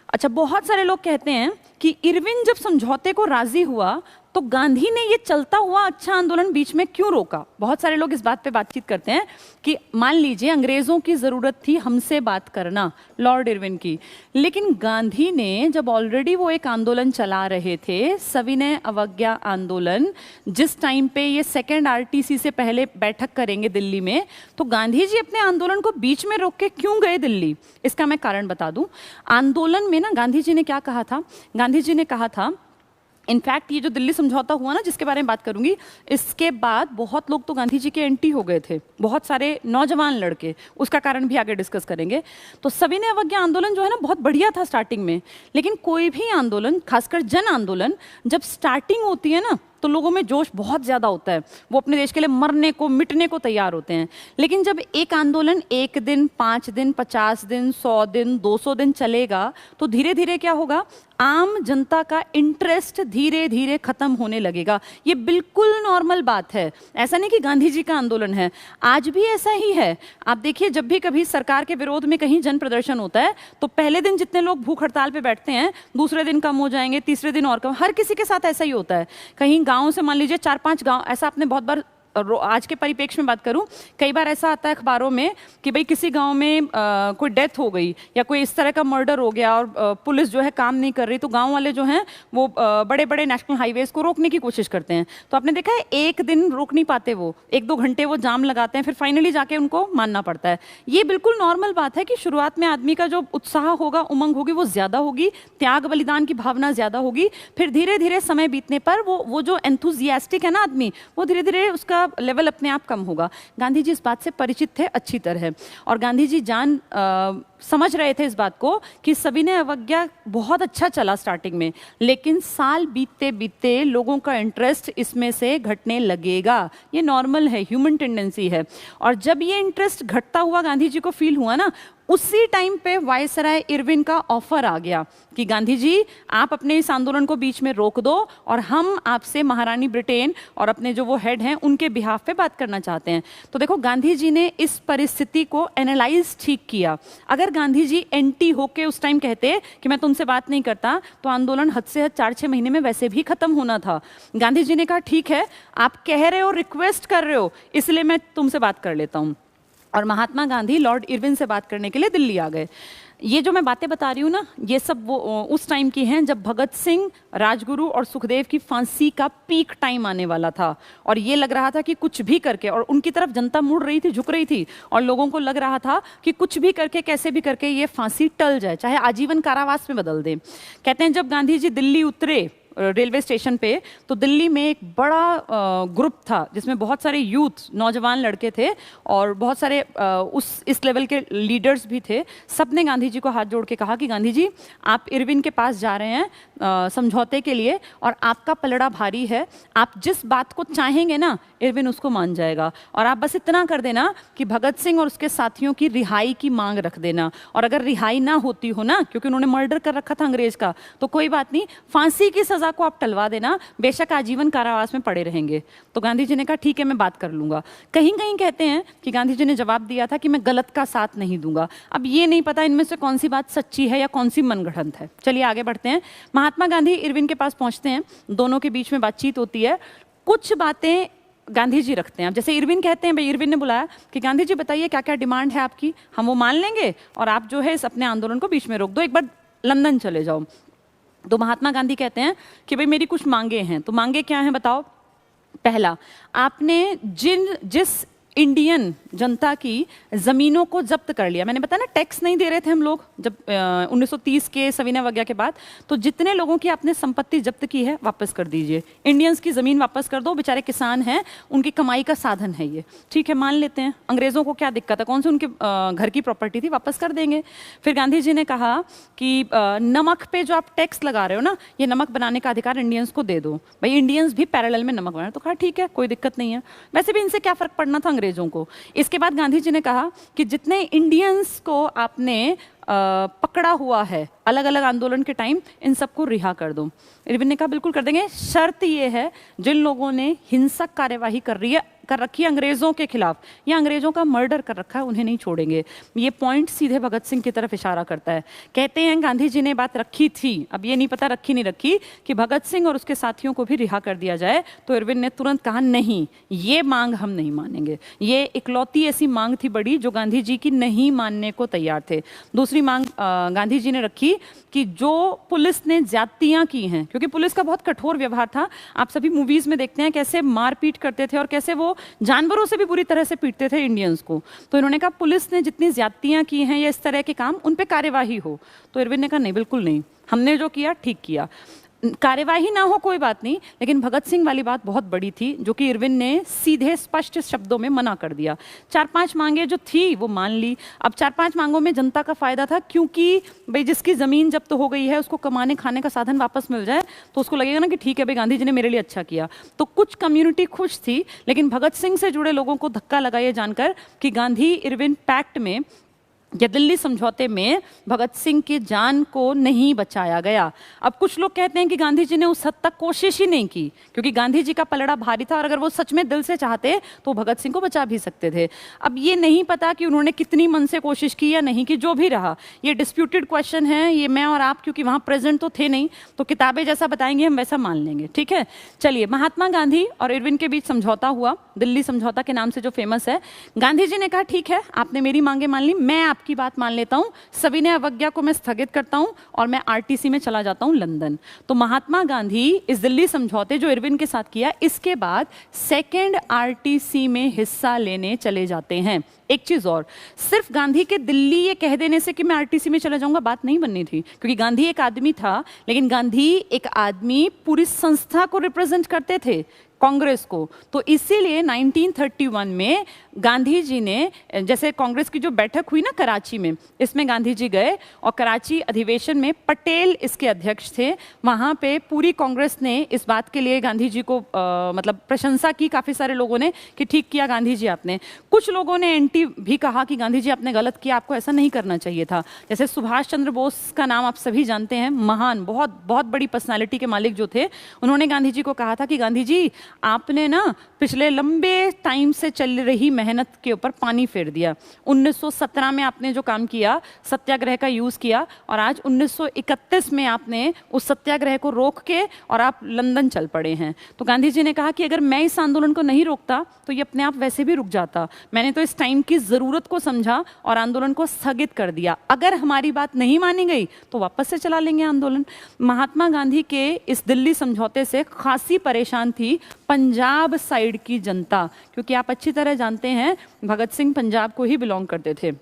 अच्छा, बहुत सारे लोग कहते हैं कि इरविन जब समझौते को राजी हुआ तो गांधी ने ये चलता हुआ अच्छा आंदोलन बीच में क्यों रोका। बहुत सारे लोग इस बात पे बातचीत करते हैं कि मान लीजिए अंग्रेजों की जरूरत थी हमसे बात करना, लॉर्ड इरविन की, लेकिन गांधी ने जब ऑलरेडी वो एक आंदोलन चला रहे थे, सविनय अवज्ञा आंदोलन, जिस टाइम पे ये सेकेंड आरटीसी से पहले बैठक करेंगे दिल्ली में, तो गांधी जी अपने आंदोलन को बीच में रोक के क्यों गए दिल्ली। इसका मैं कारण बता दूं। आंदोलन में ना गांधी जी ने क्या कहा था, गांधी जी ने कहा था, इनफैक्ट ये जो दिल्ली समझौता हुआ ना, जिसके बारे में बात करूंगी, इसके बाद बहुत लोग तो गांधी जी के एंटी हो गए थे, बहुत सारे नौजवान लड़के, उसका कारण भी आगे डिस्कस करेंगे। तो सविनय अवज्ञा आंदोलन जो है ना बहुत बढ़िया था स्टार्टिंग में, लेकिन कोई भी आंदोलन, खासकर जन आंदोलन, जब स्टार्टिंग होती है ना तो लोगों में जोश बहुत ज़्यादा होता है, वो अपने देश के लिए मरने को मिटने को तैयार होते हैं। लेकिन जब एक आंदोलन 1 दिन, 5 दिन, 50 दिन, 100 दिन, 200 दिन चलेगा तो धीरे धीरे क्या होगा, आम जनता का इंटरेस्ट धीरे धीरे खत्म होने लगेगा। ये बिल्कुल नॉर्मल बात है, ऐसा नहीं कि गांधी जी का आंदोलन है, आज भी ऐसा ही है। आप देखिए, जब भी कभी सरकार के विरोध में कहीं जन प्रदर्शन होता है तो पहले दिन जितने लोग भूख हड़ताल पे बैठते हैं, दूसरे दिन कम हो जाएंगे, तीसरे दिन और कम, हर किसी के साथ ऐसा ही होता है। कहीं गाँव से मान लीजिए 4-5 गाँव, ऐसा आपने बहुत बार, आज के परिप्रेक्ष्य में बात करूं, कई बार ऐसा आता है अखबारों में कि भाई किसी गांव में कोई डेथ हो गई या कोई इस तरह का मर्डर हो गया और पुलिस जो है काम नहीं कर रही, तो गांव वाले जो हैं वो बड़े बड़े नेशनल हाईवेज को रोकने की कोशिश करते हैं। तो आपने देखा है एक दिन रोक नहीं पाते, वो 1-2 घंटे वो जाम लगाते हैं, फिर फाइनली जाके उनको मानना पड़ता है। ये बिल्कुल नॉर्मल बात है कि शुरुआत में आदमी का जो उत्साह होगा, उमंग होगी, वो ज्यादा होगी, त्याग बलिदान की भावना ज्यादा होगी, फिर धीरे धीरे समय बीतने पर वो जो एंथुजियास्टिक है ना आदमी, वो धीरे धीरे उसका लेवल अपने आप कम होगा। गांधी जी इस बात से परिचित थे अच्छी तरह, और गांधी जी समझ रहे थे इस बात को कि सविनय अवज्ञा बहुत अच्छा चला स्टार्टिंग में, लेकिन साल बीतते बीतते लोगों का इंटरेस्ट इसमें से घटने लगेगा। ये नॉर्मल है, ह्यूमन टेंडेंसी है। और जब ये इंटरेस्ट घटता हुआ गांधी जी को फील हुआ ना, उसी टाइम पे वायसराय इरविन का ऑफर आ गया कि गांधी जी आप अपने इस आंदोलन को बीच में रोक दो और हम आपसे महारानी ब्रिटेन और अपने जो वो हेड हैं उनके बिहाफ पे बात करना चाहते हैं। तो देखो, गांधी जी ने इस परिस्थिति को एनालाइज ठीक किया। अगर गांधी जी एंटी होके उस टाइम कहते कि मैं तुमसे बात नहीं करता, तो आंदोलन हद से हद 4-6 महीने में वैसे भी खत्म होना था। गांधी जी ने कहा ठीक है, आप कह रहे हो, रिक्वेस्ट कर रहे हो, इसलिए मैं तुमसे बात कर लेता हूँ। और महात्मा गांधी लॉर्ड इरविन से बात करने के लिए दिल्ली आ गए। ये जो मैं बातें बता रही हूँ ना, ये सब वो उस टाइम की हैं जब भगत सिंह, राजगुरु और सुखदेव की फांसी का पीक टाइम आने वाला था, और ये लग रहा था कि कुछ भी करके, और उनकी तरफ जनता मुड़ रही थी, झुक रही थी, और लोगों को लग रहा था कि कुछ भी करके, कैसे भी करके ये फांसी टल जाए, चाहे आजीवन कारावास में बदल दें। कहते हैं जब गांधी जी दिल्ली उतरे रेलवे स्टेशन पे, तो दिल्ली में एक बड़ा ग्रुप था जिसमें बहुत सारे यूथ, नौजवान लड़के थे, और बहुत सारे इस लेवल के लीडर्स भी थे। सबने गांधी जी को हाथ जोड़ के कहा कि गांधी जी, आप इरविन के पास जा रहे हैं समझौते के लिए, और आपका पलड़ा भारी है, आप जिस बात को चाहेंगे ना इरविन उसको मान जाएगा, और आप बस इतना कर देना कि भगत सिंह और उसके साथियों की रिहाई की मांग रख देना, और अगर रिहाई ना होती हो ना, क्योंकि उन्होंने मर्डर कर रखा था अंग्रेज का, तो कोई बात नहीं, फांसी की सजा को आप टलवा देना, बेशक आजीवन कारावास में पड़े रहेंगे। तो गांधी जी ने कहा ठीक है, मैं बात कर लूंगा। कहीं कहीं कहते हैं कि गांधी जी ने जवाब दिया था कि मैं गलत का साथ नहीं दूंगा। अब ये नहीं पता इनमें से कौन सी बात सच्ची है या कौन सी मनगढ़ंत है। चलिए आगे बढ़ते हैं। महात्मा गांधी इरविन के पास पहुंचते हैं, दोनों के बीच में बातचीत होती है। कुछ बातें गांधी जी रखते हैं। अब जैसे इरविन कहते हैं, भाई इरविन ने बुलाया कि गांधी जी बताइए क्या क्या डिमांड है आपकी, हम वो मान लेंगे, और आप जो है इस अपने आंदोलन को बीच में रोक दो, एक बार लंदन चले जाओ। तो महात्मा गांधी कहते हैं कि भाई मेरी कुछ मांगे हैं। तो मांगे क्या हैं बताओ? पहला, आपने जिस इंडियन जनता की ज़मीनों को जब्त कर लिया, मैंने बताया ना टैक्स नहीं दे रहे थे हम लोग जब 1930 के सविनय अवज्ञा के बाद, तो जितने लोगों की आपने संपत्ति जब्त की है वापस कर दीजिए। इंडियंस की ज़मीन वापस कर दो, बेचारे किसान हैं, उनकी कमाई का साधन है ये, ठीक है मान लेते हैं। अंग्रेज़ों को क्या दिक्कत है, कौन सी उनके घर की प्रॉपर्टी थी, वापस कर देंगे। फिर गांधी जी ने कहा कि नमक पे जो आप टैक्स लगा रहे हो ना, ये नमक बनाने का अधिकार इंडियंस को दे दो। भाई इंडियंस भी पैरेलल में नमक बनाए, तो कहा ठीक है कोई दिक्कत नहीं है, वैसे भी इनसे क्या फ़र्क पड़ना था अंग्रेज़ों को। इसके बाद गांधी जी ने कहा कि जितने इंडियंस को आपने पकड़ा हुआ है अलग अलग आंदोलन के टाइम, इन सबको रिहा कर दो। इरविन ने कहा बिल्कुल कर देंगे, शर्त ये है जिन लोगों ने हिंसक कार्यवाही कर रखी है अंग्रेजों के खिलाफ या अंग्रेजों का मर्डर कर रखा है, उन्हें नहीं छोड़ेंगे। ये पॉइंट सीधे भगत सिंह की तरफ इशारा करता है। कहते हैं गांधी जी ने बात रखी थी, अब ये नहीं पता रखी नहीं रखी, कि भगत सिंह और उसके साथियों को भी रिहा कर दिया जाए। तो इरविन ने तुरंत कहा नहीं, ये मांग हम नहीं मानेंगे। ये इकलौती ऐसी मांग थी बड़ी जो गांधी जी की नहीं मानने को तैयार थे। दूसरी मांग गांधी जी ने रखी कि जो पुलिस ने ज्यादतियां की हैं, क्योंकि पुलिस का बहुत कठोर व्यवहार था, आप सभी मूवीज में देखते हैं कैसे मारपीट करते थे और कैसे वो जानवरों से भी बुरी तरह से पीटते थे इंडियंस को। तो इन्होंने कहा पुलिस ने जितनी ज्यादतियां की हैं या इस तरह के काम, उन पे कार्यवाही हो। तो इरविन ने कहा नहीं, बिल्कुल नहीं, हमने जो किया ठीक किया, कार्यवाही ना हो कोई बात नहीं, लेकिन भगत सिंह वाली बात बहुत बड़ी थी जो कि इरविन ने सीधे स्पष्ट शब्दों में मना कर दिया। 4-5 मांगे जो थी वो मान ली। अब 4-5 मांगों में जनता का फायदा था, क्योंकि भाई जिसकी ज़मीन जब्त हो गई है उसको कमाने खाने का साधन वापस मिल जाए तो उसको लगेगा ना कि ठीक है भाई गांधी जी ने मेरे लिए अच्छा किया। तो कुछ कम्युनिटी खुश थी, लेकिन भगत सिंह से जुड़े लोगों को धक्का लगा ये जानकर कि गांधी इरविन पैक्ट में या दिल्ली समझौते में भगत सिंह की जान को नहीं बचाया गया। अब कुछ लोग कहते हैं कि गांधी जी ने उस हद तक कोशिश ही नहीं की, क्योंकि गांधी जी का पलड़ा भारी था और अगर वो सच में दिल से चाहते तो भगत सिंह को बचा भी सकते थे। अब ये नहीं पता कि उन्होंने कितनी मन से कोशिश की या नहीं की, जो भी रहा ये डिस्प्यूटेड क्वेश्चन है। ये मैं और आप क्योंकि वहाँ प्रेजेंट तो थे नहीं, तो किताबें जैसा बताएंगे हम वैसा मान लेंगे, ठीक है। चलिए, महात्मा गांधी और इरविन के बीच समझौता हुआ, दिल्ली समझौता के नाम से जो फेमस है। गांधी जी ने कहा ठीक है आपने मेरी मांगे मान ली, मैं की बात मान लेता हूं, सविनय अवज्ञा को मैं स्थगित करता हूं और मैं आरटीसी में चला जाता हूं लंदन। तो महात्मा गांधी इस दिल्ली समझौते जो इरविन के साथ किया, इसके बाद सेकंड आरटीसी में हिस्सा लेने चले जाते हैं। एक चीज और, सिर्फ गांधी के दिल्ली ये कह देने से कि मैं आरटीसी में चला जाऊंगा बात नहीं बननी थी, क्योंकि गांधी एक आदमी था, लेकिन गांधी एक आदमी पूरी संस्था को रिप्रेजेंट करते थे, कांग्रेस को। तो इसीलिए 1931 में गांधी जी ने, जैसे कांग्रेस की जो बैठक हुई ना कराची में, इसमें गांधी जी गए और कराची अधिवेशन में पटेल इसके अध्यक्ष थे। वहाँ पे पूरी कांग्रेस ने इस बात के लिए गांधी जी को मतलब प्रशंसा की, काफ़ी सारे लोगों ने, कि ठीक किया गांधी जी आपने। कुछ लोगों ने एंटी भी कहा कि गांधी जी आपने गलत किया, आपको ऐसा नहीं करना चाहिए था। जैसे सुभाष चंद्र बोस का नाम आप सभी जानते हैं, महान, बहुत बहुत बड़ी पर्सनैलिटी के मालिक जो थे, उन्होंने गांधी जी को कहा था कि गांधी जी आपने ना पिछले लंबे टाइम से चल रही मेहनत के ऊपर पानी फेर दिया। 1917 में आपने जो काम किया, सत्याग्रह का यूज किया, और आज 1931 में आपने उस सत्याग्रह को रोक के और आप लंदन चल पड़े हैं। तो गांधी जी ने कहा कि अगर मैं इस आंदोलन को नहीं रोकता तो ये अपने आप वैसे भी रुक जाता। मैंने तो इस टाइम की जरूरत को समझा और आंदोलन को स्थगित कर दिया। अगर हमारी बात नहीं मानी गई तो वापस से चला लेंगे आंदोलन। महात्मा गांधी के इस दिल्ली समझौते से खासी परेशान थी पंजाब साइड की जनता, क्योंकि आप अच्छी तरह जानते हैं भगत सिंह पंजाब को ही बिलोंग करते थे।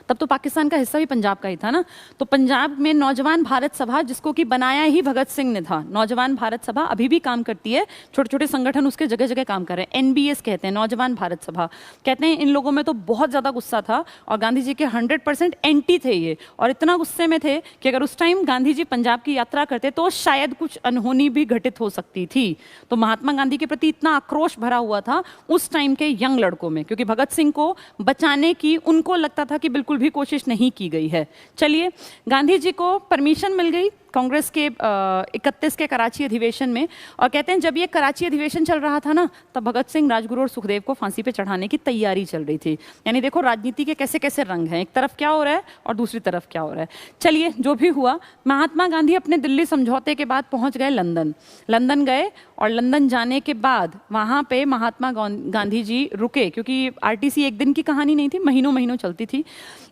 तब तो पाकिस्तान का हिस्सा भी पंजाब का ही था ना। तो पंजाब में नौजवान भारत सभा, जिसको कि बनाया ही भगत सिंह ने था, नौजवान भारत सभा अभी भी काम करती है, छोटे छोटे संगठन उसके जगह जगह काम कर रहे हैं। एनबीएस कहते हैं, नौजवान भारत सभा कहते हैं। इन लोगों में तो बहुत ज़्यादा गुस्सा था और गांधी जी के 100% एंटी थे ये, और इतना गुस्से में थे कि अगर उस टाइम गांधी जी पंजाब की यात्रा करते तो शायद कुछ अनहोनी भी घटित हो सकती थी। तो महात्मा गांधी के प्रति इतना आक्रोश भरा हुआ था उस टाइम के यंग लड़कों में, क्योंकि भगत सिंह को बचाने की उनको लगता था कि बिल्कुल भी कोशिश नहीं की गई है। चलिए, गांधी जी को परमिशन मिल गई कांग्रेस के 31 के कराची अधिवेशन में, और कहते हैं जब ये कराची अधिवेशन चल रहा था ना, तब भगत सिंह, राजगुरु और सुखदेव को फांसी पे चढ़ाने की तैयारी चल रही थी। यानी देखो राजनीति के कैसे कैसे रंग हैं, एक तरफ क्या हो रहा है और दूसरी तरफ क्या हो रहा है। चलिए, जो भी हुआ, महात्मा गांधी अपने दिल्ली समझौते के बाद पहुंच गए लंदन। लंदन गए और लंदन जाने के बाद वहाँ पे महात्मा गांधी जी रुके, क्योंकि आरटीसी एक दिन की कहानी नहीं थी, महीनों महीनों चलती थी।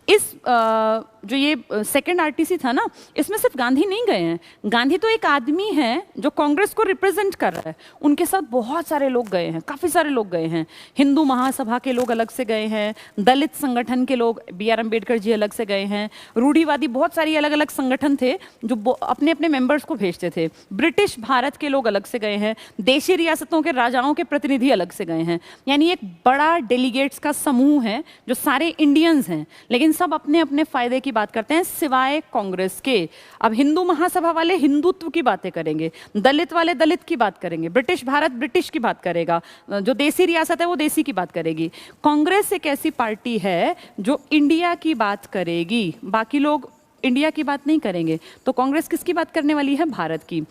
इस जो ये सेकेंड आरटीसी था ना, इसमें सिर्फ गांधी नहीं गए हैं। गांधी तो एक आदमी है जो कांग्रेस को रिप्रेजेंट कर रहा है, उनके साथ बहुत सारे लोग गए हैं, काफ़ी सारे लोग गए हैं। हिंदू महासभा के लोग अलग से गए हैं, दलित संगठन के लोग, बी आर अम्बेडकर जी अलग से गए हैं, रूढ़िवादी बहुत सारी अलग अलग संगठन थे जो अपने अपने मेंबर्स को भेजते थे। ब्रिटिश भारत के लोग अलग से गए हैं, देशी रियासतों के राजाओं के प्रतिनिधि अलग से गए हैं। यानी एक बड़ा डेलीगेट्स का समूह है जो सारे इंडियंस हैं, लेकिन सब अपने अपने फायदे की बात करते हैं सिवाय कांग्रेस के। अब हिंदू महासभा वाले हिंदुत्व की बातें करेंगे, दलित वाले दलित की बात करेंगे, ब्रिटिश भारत ब्रिटिश की बात करेगा, जो देसी रियासत है वो देसी की बात करेगी। कांग्रेस एक ऐसी पार्टी है जो इंडिया की बात करेगी, बाकी लोग इंडिया की बात नहीं करेंगे। तो कांग्रेस किसकी बात करने वाली है? भारत की।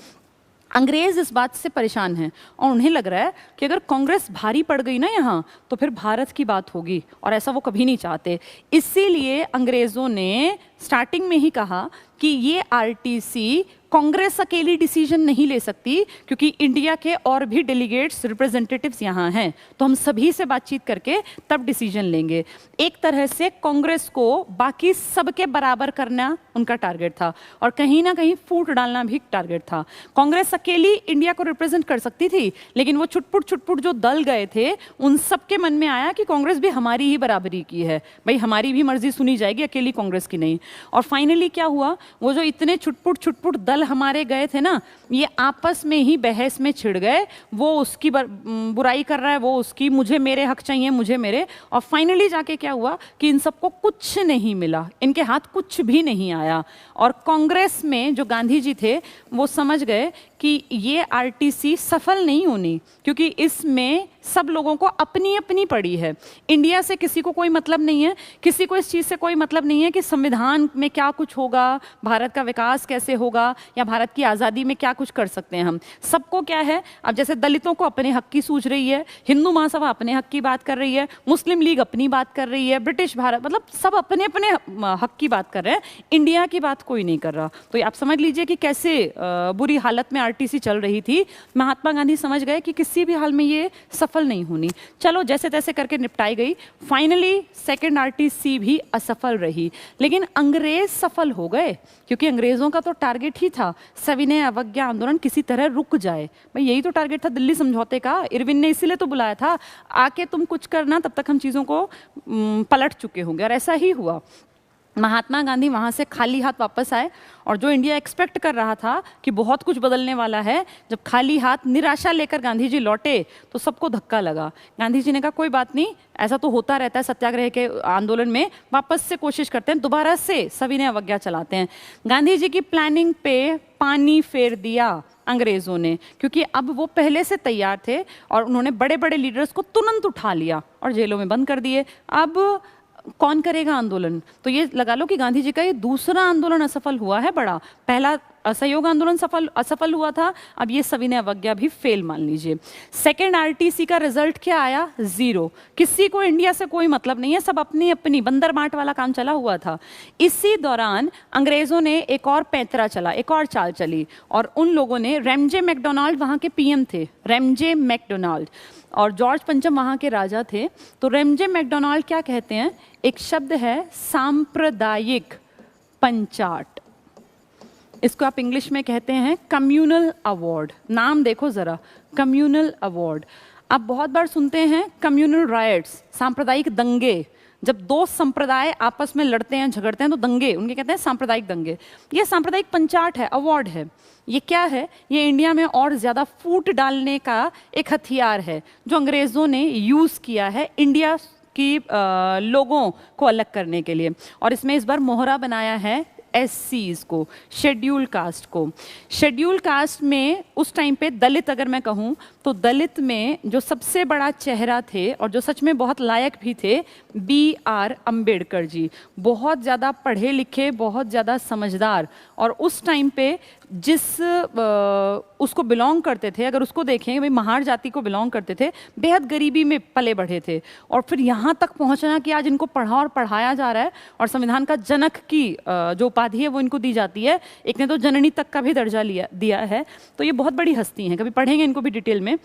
अंग्रेज इस बात से परेशान हैं और उन्हें लग रहा है कि अगर कांग्रेस भारी पड़ गई ना यहाँ तो फिर भारत की बात होगी, और ऐसा वो कभी नहीं चाहते। इसीलिए अंग्रेजों ने स्टार्टिंग में ही कहा कि ये आरटीसी कांग्रेस अकेली डिसीजन नहीं ले सकती, क्योंकि इंडिया के और भी डेलीगेट्स रिप्रेजेंटेटिव्स यहाँ हैं, तो हम सभी से बातचीत करके तब डिसीजन लेंगे। एक तरह से कांग्रेस को बाकी सबके बराबर करना उनका टारगेट था, और कहीं ना कहीं फूट डालना भी टारगेट था। कांग्रेस अकेली इंडिया को रिप्रेजेंट कर सकती थी, लेकिन वो छुटपुट जो दल गए थे उन सबके मन में आया कि कांग्रेस भी हमारी ही बराबरी की है, भाई हमारी भी मर्जी सुनी जाएगी, अकेली कांग्रेस की नहीं। और फाइनली क्या हुआ, वो जो इतने छुटपुट दल हमारे गए थे ना, ये आपस में ही बहस में छिड़ गए। वो उसकी बुराई कर रहा है, वो उसकी, मुझे मेरे हक चाहिए, मुझे मेरे। और फाइनली जाके क्या हुआ कि इन सबको कुछ नहीं मिला, इनके हाथ कुछ भी नहीं आया। और कांग्रेस में जो गांधी जी थे वो समझ गए कि ये आरटीसी सफल नहीं होनी, क्योंकि इसमें सब लोगों को अपनी अपनी पड़ी है। इंडिया से किसी को कोई मतलब नहीं है, किसी को इस चीज़ से कोई मतलब नहीं है कि संविधान में क्या कुछ होगा, भारत का विकास कैसे होगा, या भारत की आज़ादी में क्या कुछ कर सकते हैं हम। सबको क्या है, अब जैसे दलितों को अपने हक की सूझ रही है, हिंदू महासभा अपने हक की बात कर रही है, मुस्लिम लीग अपनी बात कर रही है, ब्रिटिश भारत, मतलब सब अपने अपने हक की बात कर रहे हैं, इंडिया की बात कोई नहीं कर रहा। तो आप समझ लीजिए कि कैसे बुरी हालत में आरटीसी चल रही थी। महात्मा गांधी समझ गए कि किसी भी हाल में ये सफल नहीं होनी। चलो जैसे तैसे करके निपटाई गई। फाइनली सेकंड आरटीसी भी असफल रही, लेकिन अंग्रेज सफल हो गए, क्योंकि अंग्रेजों का तो टारगेट ही था सविनय अवज्ञा आंदोलन किसी तरह रुक जाए। भाई यही तो टारगेट था दिल्ली समझौते का। इरविन ने इसीलिए तो बुलाया था, आके तुम कुछ करना, तब तक हम चीज़ों को पलट चुके होंगे, और ऐसा ही हुआ। महात्मा गांधी वहाँ से खाली हाथ वापस आए, और जो इंडिया एक्सपेक्ट कर रहा था कि बहुत कुछ बदलने वाला है, जब खाली हाथ निराशा लेकर गांधी जी लौटे तो सबको धक्का लगा। गांधी जी ने कहा कोई बात नहीं, ऐसा तो होता रहता है सत्याग्रह के आंदोलन में, वापस से कोशिश करते हैं, दोबारा से सविनय अवज्ञा चलाते हैं। गांधी जी की प्लानिंग पे पानी फेर दिया अंग्रेजों ने, क्योंकि अब वो पहले से तैयार थे और उन्होंने बड़े बड़े लीडर्स को तुरंत उठा लिया और जेलों में बंद कर दिए। अब कौन करेगा आंदोलन? तो ये लगा लो कि गांधी जी का ये दूसरा आंदोलन असफल हुआ है बड़ा। पहला असहयोग आंदोलन असफल हुआ था, अब ये सविनय अवज्ञा भी फेल मान लीजिए। सेकेंड आरटीसी का रिजल्ट क्या आया? 0। किसी को इंडिया से कोई मतलब नहीं है, सब अपनी अपनी बंदर बांट वाला काम चला हुआ था। इसी दौरान अंग्रेजों ने एक और पैंतरा चला, एक और चाल चली, और उन लोगों ने, रेमजे मैकडोनाल्ड वहाँ के पीएम थे, रेमजे मैकडोनाल्ड, और जॉर्ज पंचम वहाँ के राजा थे। तो रेमजे मैकडोनाल्ड क्या कहते हैं, एक शब्द है सांप्रदायिक पंचाट, इसको आप इंग्लिश में कहते हैं कम्युनल अवार्ड। नाम देखो जरा, कम्युनल अवार्ड। आप बहुत बार सुनते हैं कम्युनल राइट्स, सांप्रदायिक दंगे, जब दो संप्रदाय आपस में लड़ते हैं, झगड़ते हैं, तो दंगे, उनके कहते हैं सांप्रदायिक दंगे। ये सांप्रदायिक पंचाट है, अवार्ड है। ये क्या है? ये इंडिया में और ज़्यादा फूट डालने का एक हथियार है जो अंग्रेज़ों ने यूज़ किया है इंडिया की लोगों को अलग करने के लिए। और इसमें इस बार मोहरा बनाया है एससीज को, शेड्यूल कास्ट को। शेड्यूल कास्ट में उस टाइम पे दलित, अगर मैं कहूँ तो दलित में जो सबसे बड़ा चेहरा थे और जो सच में बहुत लायक भी थे, BR अम्बेडकर जी। बहुत ज़्यादा पढ़े लिखे, बहुत ज़्यादा समझदार, और उस टाइम पे जिस उसको बिलोंग करते थे, अगर उसको देखें, भाई महार जाति को बिलोंग करते थे, बेहद गरीबी में पले बढ़े थे, और फिर यहाँ तक पहुँचना कि आज इनको पढ़ा और पढ़ाया जा रहा है, और संविधान का जनक की जो उपाधि है वो इनको दी जाती है। एक ने तो जननी तक का भी दर्जा दिया है। तो ये बहुत बड़ी हस्ती हैं, कभी पढ़ेंगे इनको भी डिटेल में।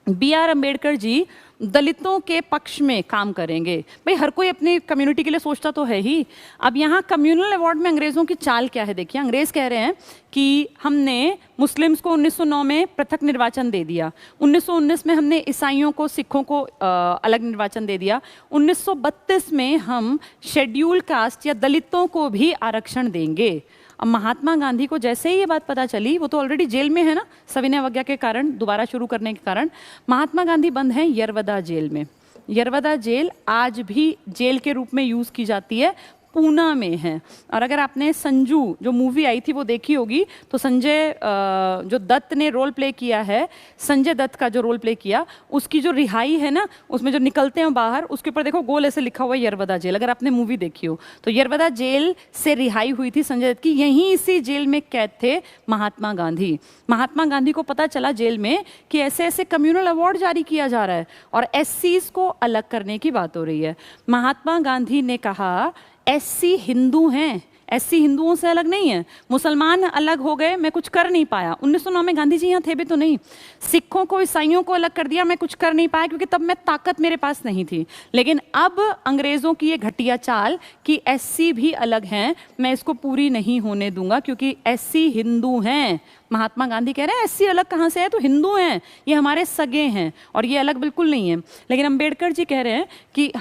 BR अम्बेडकर जी दलितों के पक्ष में काम करेंगे। भाई हर कोई अपनी कम्युनिटी के लिए सोचता तो है ही। अब यहाँ कम्युनल अवार्ड में अंग्रेज़ों की चाल क्या है देखिए, अंग्रेज़ कह रहे हैं कि हमने मुस्लिम्स को 1909 में पृथक निर्वाचन दे दिया, 1919 में हमने ईसाइयों को, सिखों को अलग निर्वाचन दे दिया, 1932 में हम शेड्यूल कास्ट या दलितों को भी आरक्षण देंगे। अब महात्मा गांधी को जैसे ही ये बात पता चली, वो तो ऑलरेडी जेल में है ना सविनय अवज्ञा के कारण, दोबारा शुरू करने के कारण, महात्मा गांधी बंद हैं यरवदा जेल में। यरवदा जेल आज भी जेल के रूप में यूज़ की जाती है, पूना में है। और अगर आपने संजू जो मूवी आई थी वो देखी होगी, तो संजय जो दत्त ने रोल प्ले किया है, संजय दत्त का जो रोल प्ले किया, उसकी जो रिहाई है ना, उसमें जो निकलते हैं बाहर, उसके ऊपर देखो गोल ऐसे लिखा हुआ है यरवदा जेल। अगर आपने मूवी देखी हो तो यरवदा जेल से रिहाई हुई थी संजय दत्त की, यहीं इसी जेल में कैद थे महात्मा गांधी। महात्मा गांधी को पता चला जेल में कि ऐसे ऐसे कम्युनल अवार्ड जारी किया जा रहा है और एससीज को अलग करने की बात हो रही है। महात्मा गांधी ने कहा एससी हिंदू हैं, एससी हिंदुओं से अलग नहीं है, मुसलमान अलग हो गए, मैं कुछ कर नहीं पाया। 1909 में गांधी जी यहाँ थे भी तो नहीं। सिखों को, ईसाइयों को अलग कर दिया, मैं कुछ कर नहीं पाया क्योंकि तब मैं ताकत मेरे पास नहीं थी। लेकिन अब अंग्रेज़ों की ये घटिया चाल कि एससी भी अलग हैं, मैं इसको पूरी नहीं होने दूंगा क्योंकि एससी हिंदू हैं। महात्मा गांधी कह रहे हैं एससी अलग कहाँ से है, तो हिंदू हैं, ये हमारे सगे हैं और ये अलग बिल्कुल नहीं है। लेकिन अंबेडकर जी कह रहे हैं कि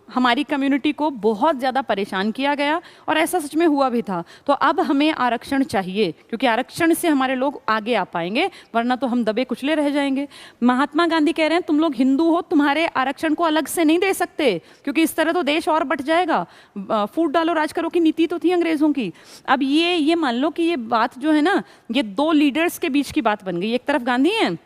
हमारी कम्युनिटी को बहुत ज़्यादा परेशान किया गया और ऐसा सच में हुआ भी था, तो अब हमें आरक्षण चाहिए क्योंकि आरक्षण से हमारे लोग आगे आ पाएंगे, वरना तो हम दबे कुचले रह जाएंगे। महात्मा गांधी कह रहे हैं तुम लोग हिंदू हो, तुम्हारे आरक्षण को अलग से नहीं दे सकते क्योंकि इस तरह तो देश और बट जाएगा। फूट डालो राज करो की नीति तो थी अंग्रेज़ों की। अब ये मान लो कि ये बात जो है ना, ये दो लीडर्स के बीच की बात बन गई। एक तरफ गांधी हैं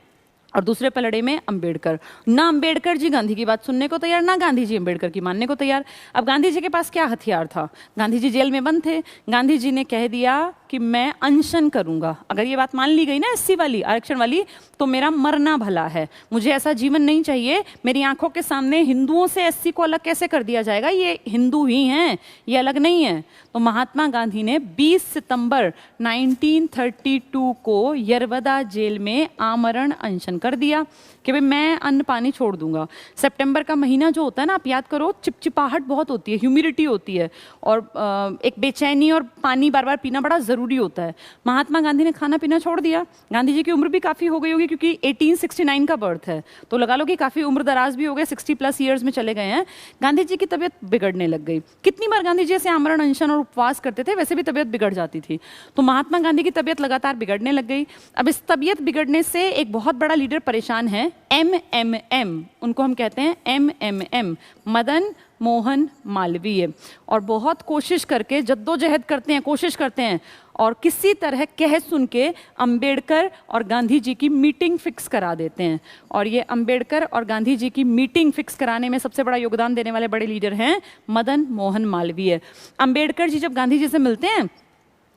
और दूसरे पलड़े में अंबेडकर। ना अंबेडकर जी गांधी की बात सुनने को तैयार, ना गांधी जी अंबेडकर की मानने को तैयार। अब गांधी जी के पास क्या हथियार था? गांधी जी जेल में बंद थे। गांधी जी ने कह दिया कि मैं अनशन करूंगा। अगर ये बात मान ली गई ना एससी वाली, आरक्षण वाली, तो मेरा मरना भला है, मुझे ऐसा जीवन नहीं चाहिए। मेरी आंखों के सामने हिंदुओं से एससी को अलग कैसे कर दिया जाएगा, ये हिंदू ही हैं, ये अलग नहीं है। तो महात्मा गांधी ने 20 सितंबर 1932 को यरवदा जेल में आमरण अनशन कर दिया कि भाई मैं अन्न पानी छोड़ दूंगा। सितंबर का महीना जो होता है ना, आप याद करो, चिपचिपाहट बहुत होती है, ह्यूमिडिटी होती है और एक बेचैनी और पानी बार बार पीना बड़ा ज़रूरी होता है। महात्मा गांधी ने खाना पीना छोड़ दिया। गांधी जी की उम्र भी काफ़ी हो गई होगी क्योंकि 1869 का बर्थ है, तो लगा लो कि काफ़ी उम्र दराज भी हो गए, 60+ ईयर्स में चले गए हैं। गांधी जी की तबीयत बिगड़ने लग गई। कितनी बार गांधी जी ऐसे आमरण अनशन और उपवास करते थे, वैसे भी तबीयत बिगड़ जाती थी। तो महात्मा गांधी की तबीयत लगातार बिगड़ने लग गई। अब इस तबीयत बिगड़ने से एक बहुत बड़ा लीडर परेशान है, MMM, उनको हम कहते हैं MMM, मदन मोहन मालवीय। और बहुत कोशिश करके, जद्दोजहद करते हैं, कोशिश करते हैं और किसी तरह कह सुन के अंबेडकर और गांधी जी की मीटिंग फिक्स करा देते हैं। और ये अंबेडकर और गांधी जी की मीटिंग फिक्स कराने में सबसे बड़ा योगदान देने वाले बड़े लीडर हैं मदन मोहन मालवीय। अंबेडकर जी जब गांधी जी से मिलते हैं,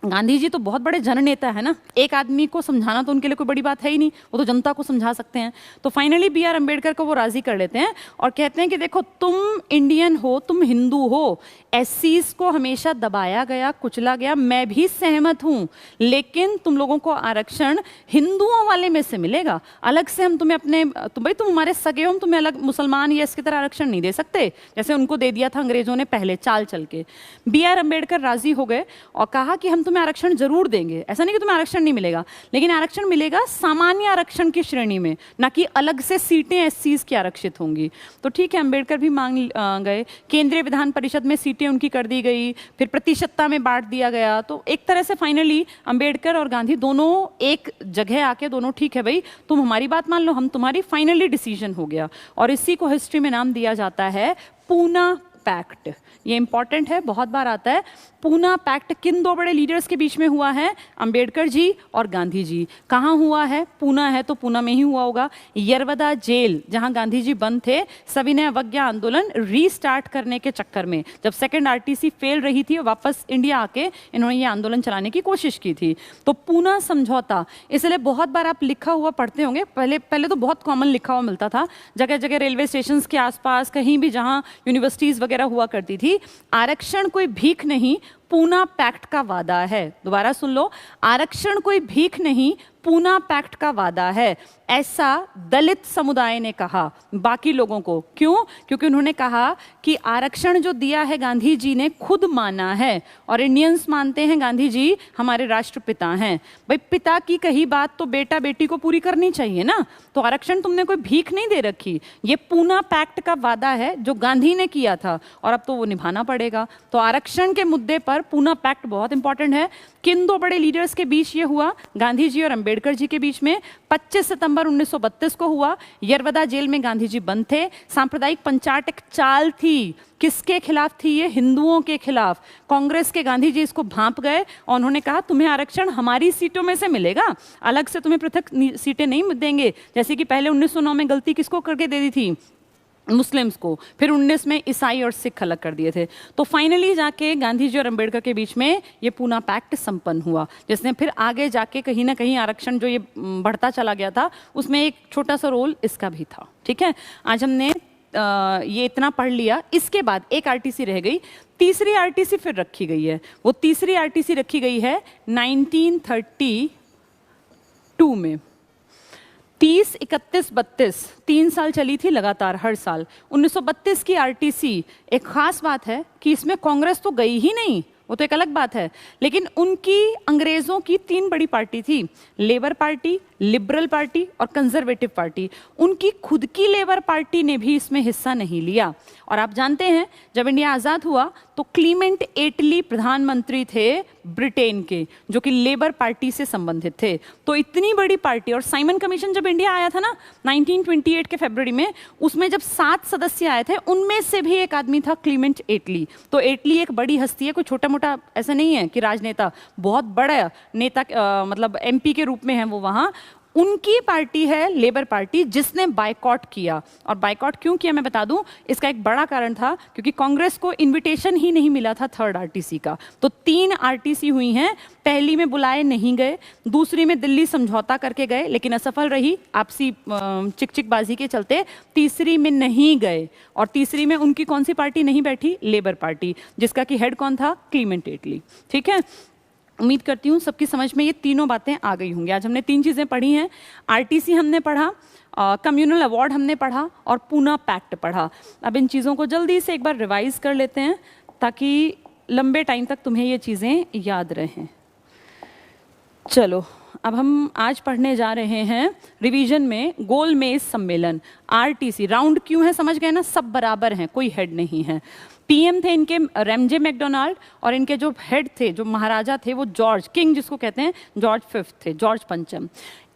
गांधी जी तो बहुत बड़े जननेता है ना, एक आदमी को समझाना तो उनके लिए कोई बड़ी बात है ही नहीं, वो तो जनता को समझा सकते हैं। तो फाइनली BR अम्बेडकर को वो राजी कर लेते हैं और कहते हैं कि देखो तुम इंडियन हो, तुम हिंदू हो, एससीज को हमेशा दबाया गया, कुचला गया, मैं भी सहमत हूँ, लेकिन तुम लोगों को आरक्षण हिंदुओं वाले में से मिलेगा। अलग से हम तुम्हें अपने, भाई तुम हमारे सगे हो, हम तुम्हें अलग मुसलमान या इसकी तरह आरक्षण नहीं दे सकते जैसे उनको दे दिया था अंग्रेजों ने पहले चाल चल के। BR अम्बेडकर राजी हो गए और कहा कि हम तुम्हें आरक्षण जरूर देंगे, ऐसा नहीं कि तुम्हें आरक्षण नहीं मिलेगा, लेकिन आरक्षण मिलेगा सामान्य आरक्षण की श्रेणी में, ना कि अलग से सीटें एससीज की आरक्षित होंगी। तो ठीक है, अम्बेडकर भी मांग गए। केंद्रीय विधान परिषद में सीटें उनकी कर दी गई, फिर प्रतिशतता में बांट दिया गया। तो एक तरह से फाइनली अम्बेडकर और गांधी दोनों एक जगह आके दोनों, ठीक है भाई तुम हमारी बात मान लो, हम तुम्हारी, फाइनली डिसीजन हो गया। और इसी को हिस्ट्री में नाम दिया जाता है पूना पैक्ट। ये इंपॉर्टेंट है, बहुत बार आता है। पूना पैक्ट किन दो बड़े लीडर्स के बीच में हुआ है? अंबेडकर जी और गांधी जी। कहाँ हुआ है? पूना है तो पूना में ही हुआ होगा। यरवदा जेल जहाँ गांधी जी बंद थे, सविनय अवज्ञा आंदोलन रीस्टार्ट करने के चक्कर में, जब सेकंड आरटीसी फेल रही थी, वापस इंडिया आके इन्होंने ये आंदोलन चलाने की कोशिश की थी। तो पूना समझौता, इसलिए बहुत बार आप लिखा हुआ पढ़ते होंगे, पहले तो बहुत कॉमन लिखा हुआ मिलता था, जगह जगह रेलवे स्टेशन के आसपास कहीं भी जहाँ यूनिवर्सिटीज वगैरह हुआ करती थी, आरक्षण कोई भीख नहीं, पूना पैक्ट का वादा है। दोबारा सुन लो, आरक्षण कोई भीख नहीं, पूना पैक्ट का वादा है, ऐसा दलित समुदाय ने कहा बाकी लोगों को। क्यों? क्योंकि उन्होंने कहा कि आरक्षण जो दिया है गांधी जी ने खुद माना है, और इंडियंस मानते हैं गांधी जी हमारे राष्ट्रपिता हैं। भाई पिता की कही बात तो बेटा बेटी को पूरी करनी चाहिए ना, तो आरक्षण तुमने कोई भीख नहीं दे रखी, ये पूना पैक्ट का वादा है जो गांधी ने किया था, और अब तो वो निभाना पड़ेगा। तो आरक्षण के मुद्दे पर पूना पैक्ट बहुत इंपॉर्टेंट है। किन दो बड़े लीडर्स के बीच ये हुआ? गांधी जी और अंबेडकर जी के बीच में 25 सितंबर 1932 को हुआ। यरवदा जेल में गांधी जी बंद थे। सांप्रदायिक पंचाट एक चाल थी। किसके खिलाफ थी ये? हिंदुओं के खिलाफ। कांग्रेस के गांधी जी इसको भांप गए और उन्होंने कहा तुम्हें आरक्षण हमारी सीटों में से मिलेगा, अलग से तुम्हें पृथक सीटें नहीं देंगे। जैसे कि पहले 1909 में गलती किसको करके दे दी थी? मुस्लिम्स को। फिर 19 में ईसाई और सिख अलग कर दिए थे। तो फाइनली जाके गांधी जी और अंबेडकर के बीच में ये पूना पैक्ट संपन्न हुआ, जिसने फिर आगे जाके कहीं ना कहीं आरक्षण जो ये बढ़ता चला गया था उसमें एक छोटा सा रोल इसका भी था। ठीक है, आज हमने ये इतना पढ़ लिया। इसके बाद एक आरटीसी रह गई, तीसरी आरटीसी फिर रखी गई है। वो तीसरी आरटीसी रखी गई है 1932 में। 30, 31, 32 3 साल चली थी लगातार हर साल। 1932 की आरटीसी, एक खास बात है कि इसमें कांग्रेस तो गई ही नहीं, वो तो एक अलग बात है, लेकिन उनकी अंग्रेजों की 3 बड़ी पार्टी थी, लेबर पार्टी, लिबरल पार्टी और कंजर्वेटिव पार्टी। उनकी खुद की लेबर पार्टी ने भी इसमें हिस्सा नहीं लिया। और आप जानते हैं जब इंडिया आज़ाद हुआ तो क्लीमेंट एटली प्रधानमंत्री थे ब्रिटेन के, जो कि लेबर पार्टी से संबंधित थे। तो इतनी बड़ी पार्टी, और साइमन कमीशन जब इंडिया आया था ना 1928 के फरवरी में, उसमें जब 7 सदस्य आए थे उनमें से भी एक आदमी था क्लीमेंट एटली। तो एटली एक बड़ी हस्ती है, कोई छोटा मोटा ऐसा नहीं है कि राजनेता, बहुत बड़ा नेता, मतलब एमपी के रूप में है वो वहाँ। उनकी पार्टी है लेबर पार्टी, जिसने बायकॉट किया। और बायकॉट क्यों किया मैं बता दूं, इसका एक बड़ा कारण था क्योंकि कांग्रेस को इनविटेशन ही नहीं मिला था थर्ड आरटीसी का। तो 3 आरटीसी हुई हैं, पहली में बुलाए नहीं गए, दूसरी में दिल्ली समझौता करके गए लेकिन असफल रही आपसी चिकचिकबाजी के चलते, तीसरी में नहीं गए। और तीसरी में उनकी कौन सी पार्टी नहीं बैठी? लेबर पार्टी, जिसका कि हेड कौन था? क्लीमेंट एटली। ठीक है, उम्मीद करती हूँ सबकी समझ में ये तीनों बातें आ गई होंगी। आज हमने 3 चीज़ें पढ़ी हैं, आरटीसी हमने पढ़ा, कम्युनल अवार्ड हमने पढ़ा और पूना पैक्ट पढ़ा। अब इन चीज़ों को जल्दी से एक बार रिवाइज कर लेते हैं ताकि लंबे टाइम तक तुम्हें ये चीज़ें याद रहें। चलो, अब हम आज पढ़ने जा रहे हैं रिवीजन में गोलमेज सम्मेलन। आरटीसी राउंड क्यों है समझ गए ना, सब बराबर हैं, कोई हेड नहीं है। पीएम थे इनके रैमजे मैकडोनाल्ड, और इनके जो हेड थे, जो महाराजा थे, वो जॉर्ज किंग जिसको कहते हैं, जॉर्ज 5 थे, जॉर्ज पंचम।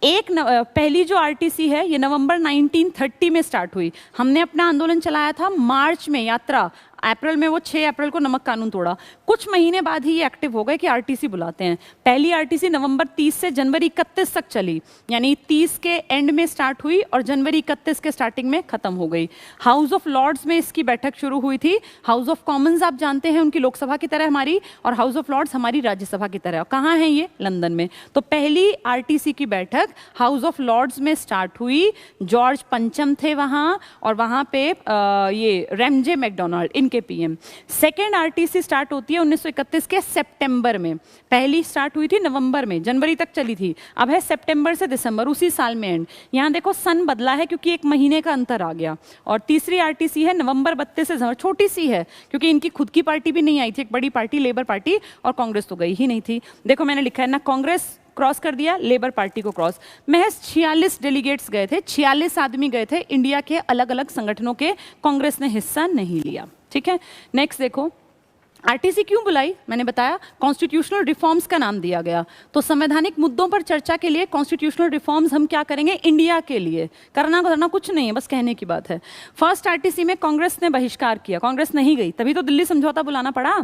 पहली जो आरटीसी है ये नवंबर 1930 में स्टार्ट हुई। हमने अपना आंदोलन चलाया था मार्च में, यात्रा अप्रैल में, वो 6 अप्रैल को नमक कानून तोड़ा। कुछ महीने बाद ही ये एक्टिव हो गए कि आरटीसी बुलाते हैं। पहली आरटीसी नवंबर 30 से जनवरी 31 तक चली, यानी 30 के एंड में स्टार्ट हुई और जनवरी 31 के स्टार्टिंग में खत्म हो गई। हाउस ऑफ लॉर्ड्स में इसकी बैठक शुरू हुई थी। हाउस ऑफ कॉमन्स आप जानते हैं उनकी लोकसभा की तरह हमारी, और हाउस ऑफ लॉर्ड्स हमारी राज्यसभा की तरह। कहाँ है ये? लंदन में। तो पहली आरटीसी की बैठक हाउस ऑफ लॉर्ड्स में स्टार्ट हुई। जॉर्ज पंचम थे वहाँ, और वहाँ पे ये रैमजे मैकडोनाल्ड इनके पीएम। सेकेंड आरटीसी स्टार्ट होती है 1931 के सितंबर में। पहली स्टार्ट हुई थी नवंबर में, जनवरी तक चली थी, अब है सितंबर से दिसंबर, उसी साल में एंड। यहाँ देखो सन बदला है क्योंकि 1 महीने का अंतर आ गया। और तीसरी आरटीसी है नवंबर 32 से दिसंबर, छोटी सी है क्योंकि इनकी खुद की पार्टी भी नहीं आई थी, एक बड़ी पार्टी लेबर पार्टी, और कांग्रेस तो गई ही नहीं थी। देखो मैंने लिखा है ना, कांग्रेस क्रॉस कर दिया, लेबर पार्टी को क्रॉस। महज 46 डेलीगेट्स गए थे, 46 आदमी गए थे इंडिया के अलग अलग संगठनों के, कांग्रेस ने हिस्सा नहीं लिया। ठीक है, नेक्स्ट देखो, आरटीसी क्यों बुलाई? मैंने बताया कॉन्स्टिट्यूशनल रिफॉर्म्स का नाम दिया गया। तो संवैधानिक मुद्दों पर चर्चा के लिए कॉन्स्टिट्यूशनल रिफॉर्म्स हम क्या करेंगे इंडिया के लिए, करना कुछ नहीं है, बस कहने की बात है। फर्स्ट आरटीसी में कांग्रेस ने बहिष्कार किया, कांग्रेस नहीं गई, तभी तो दिल्ली समझौता बुलाना पड़ा।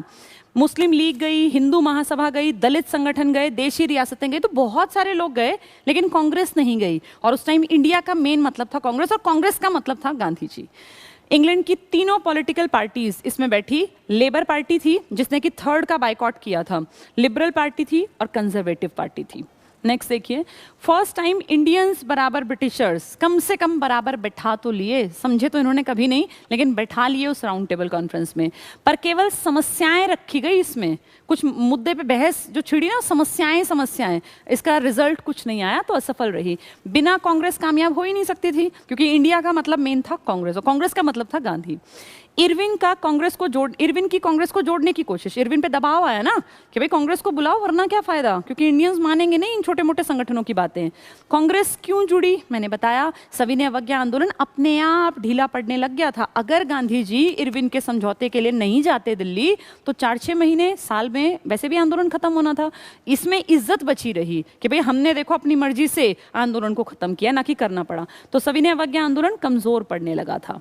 मुस्लिम लीग गई, हिंदू महासभा गई, दलित संगठन गए, देशी रियासतें गई, तो बहुत सारे लोग गए, लेकिन कांग्रेस नहीं गई। और उस टाइम इंडिया का मेन मतलब था कांग्रेस, और कांग्रेस का मतलब था गांधी जी। इंग्लैंड की तीनों पॉलिटिकल पार्टीज इसमें बैठी। लेबर पार्टी थी जिसने कि थर्ड का बायकॉट किया था, लिबरल पार्टी थी और कंजर्वेटिव पार्टी थी। नेक्स्ट देखिए, फर्स्ट टाइम इंडियंस बराबर ब्रिटिशर्स, कम से कम बराबर बैठा तो लिए, समझे तो इन्होंने कभी नहीं, लेकिन बैठा लिए उस राउंड टेबल कॉन्फ्रेंस में, पर केवल समस्याएं रखी गई, इसमें कुछ मुद्दे पे बहस जो छिड़ी ना, समस्याएं, इसका रिजल्ट कुछ नहीं आया, तो असफल रही। बिना कांग्रेस कामयाब हो ही नहीं सकती थी, क्योंकि इंडिया का मतलब मेन था कांग्रेस, और कांग्रेस का मतलब था गांधी। इरविन की कांग्रेस को जोड़ने की कोशिश, इरविन पे दबाव आया ना कि भाई कांग्रेस को बुलाओ, वरना क्या फायदा, क्योंकि इंडियंस मानेंगे नहीं इन छोटे मोटे संगठनों की बातें। कांग्रेस क्यों जुड़ी, मैंने बताया, सविनय अवज्ञा आंदोलन अपने आप ढीला पड़ने लग गया था। अगर गांधी जी इरविन के समझौते के लिए नहीं जाते दिल्ली, तो 4-6 महीने साल में वैसे भी आंदोलन खत्म होना था। इसमें इज्जत बची रही कि भाई हमने देखो अपनी मर्जी से आंदोलन को खत्म किया, ना कि करना पड़ा, तो सविनय अवज्ञा आंदोलन कमजोर पड़ने लगा था।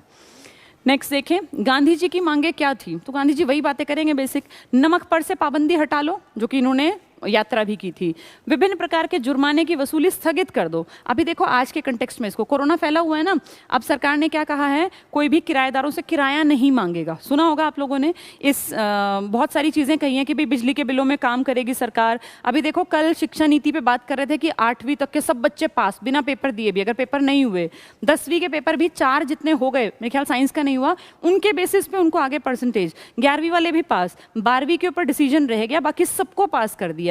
नेक्स्ट देखें, गांधी जी की मांगे क्या थी, तो गांधी जी वही बातें करेंगे बेसिक, नमक पर से पाबंदी हटा लो, जो कि इन्होंने यात्रा भी की थी, विभिन्न प्रकार के जुर्माने की वसूली स्थगित कर दो। अभी देखो आज के कंटेक्स्ट में, इसको कोरोना फैला हुआ है ना, अब सरकार ने क्या कहा है, कोई भी किराएदारों से किराया नहीं मांगेगा, सुना होगा आप लोगों ने, बहुत सारी चीजें कही हैं कि भाई बिजली के बिलों में काम करेगी सरकार। अभी देखो कल शिक्षा नीति पे बात कर रहे थे कि 8वीं तक के सब बच्चे पास, बिना पेपर दिए भी, अगर पेपर नहीं हुए, 10वीं के पेपर भी 4 जितने हो गए, मेरे ख्याल साइंस का नहीं हुआ, उनके बेसिस पे उनको आगे परसेंटेज, 11वीं वाले भी पास, 12वीं के ऊपर डिसीजन रह गया, बाकी सबको पास कर दिया।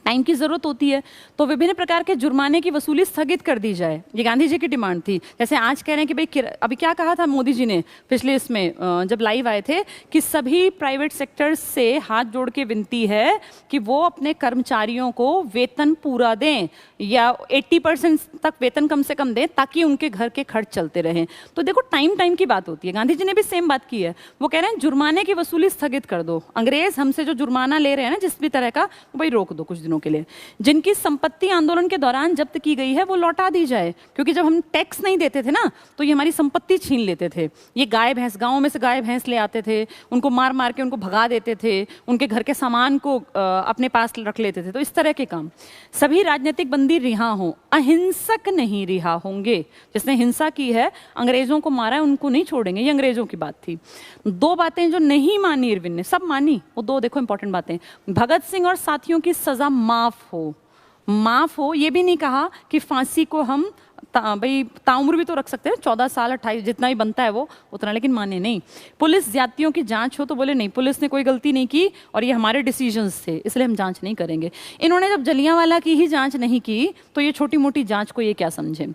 टाइम की जरूरत होती है, तो विभिन्न प्रकार के जुर्माने की वसूली स्थगित कर दी जाए, ये गांधी जी की डिमांड थी। जैसे आज कह रहे हैं कि भाई अभी क्या कहा था मोदी जी ने पिछले इसमें जब लाइव आए थे, कि सभी प्राइवेट सेक्टर्स से हाथ जोड़ के विनती है कि वो अपने कर्मचारियों को वेतन पूरा दें, या 80% तक वेतन कम से कम दें, ताकि उनके घर के खर्च चलते रहें। तो देखो टाइम की बात होती है, गांधी जी ने भी सेम बात की है। वो कह रहे हैं जुर्माने की वसूली स्थगित कर दो, अंग्रेज हमसे जो जुर्माना ले रहे हैं ना जिस भी तरह का, वही रोक दो कुछ दिनों के लिए। जिनकी संपत्ति आंदोलन के दौरान जब्त की गई है वो लौटा दी जाए, क्योंकि जब हम टैक्स नहीं देते थे ना, तो ये हमारी संपत्ति छीन लेते थे। ये गाय भैंस, गांवों में से गाय भैंस ले आते थे, उनको मार मार के उनको भगा देते थे, उनके घर के सामान को अपने पास रख लेते थे। तो इस तरह के काम। सभी राजनीतिक बंदी रिहा हों, अहिंसक नहीं रिहा होंगे। जिसने हिंसा की है, अंग्रेजों को मारा है, उनको नहीं छोड़ेंगे, ये अंग्रेजों की बात थी। 2 बातें जो नहीं मानी इरविन ने, सब मानी, वो 2 देखो इंपॉर्टेंट बातें। भगत सिंह और साथियों की सजा माफ हो, ये भी नहीं कहा कि फांसी को हम भाई ताउम्र भी तो रख सकते हैं, 14 साल 28 जितना ही बनता है वो उतना, लेकिन माने नहीं। पुलिस ज्यादतियों की जांच हो, तो बोले नहीं, पुलिस ने कोई गलती नहीं की और ये हमारे डिसीजंस थे, इसलिए हम जांच नहीं करेंगे। इन्होंने जब जलियांवाला की ही जांच नहीं की, तो ये छोटी मोटी जांच को ये क्या समझे।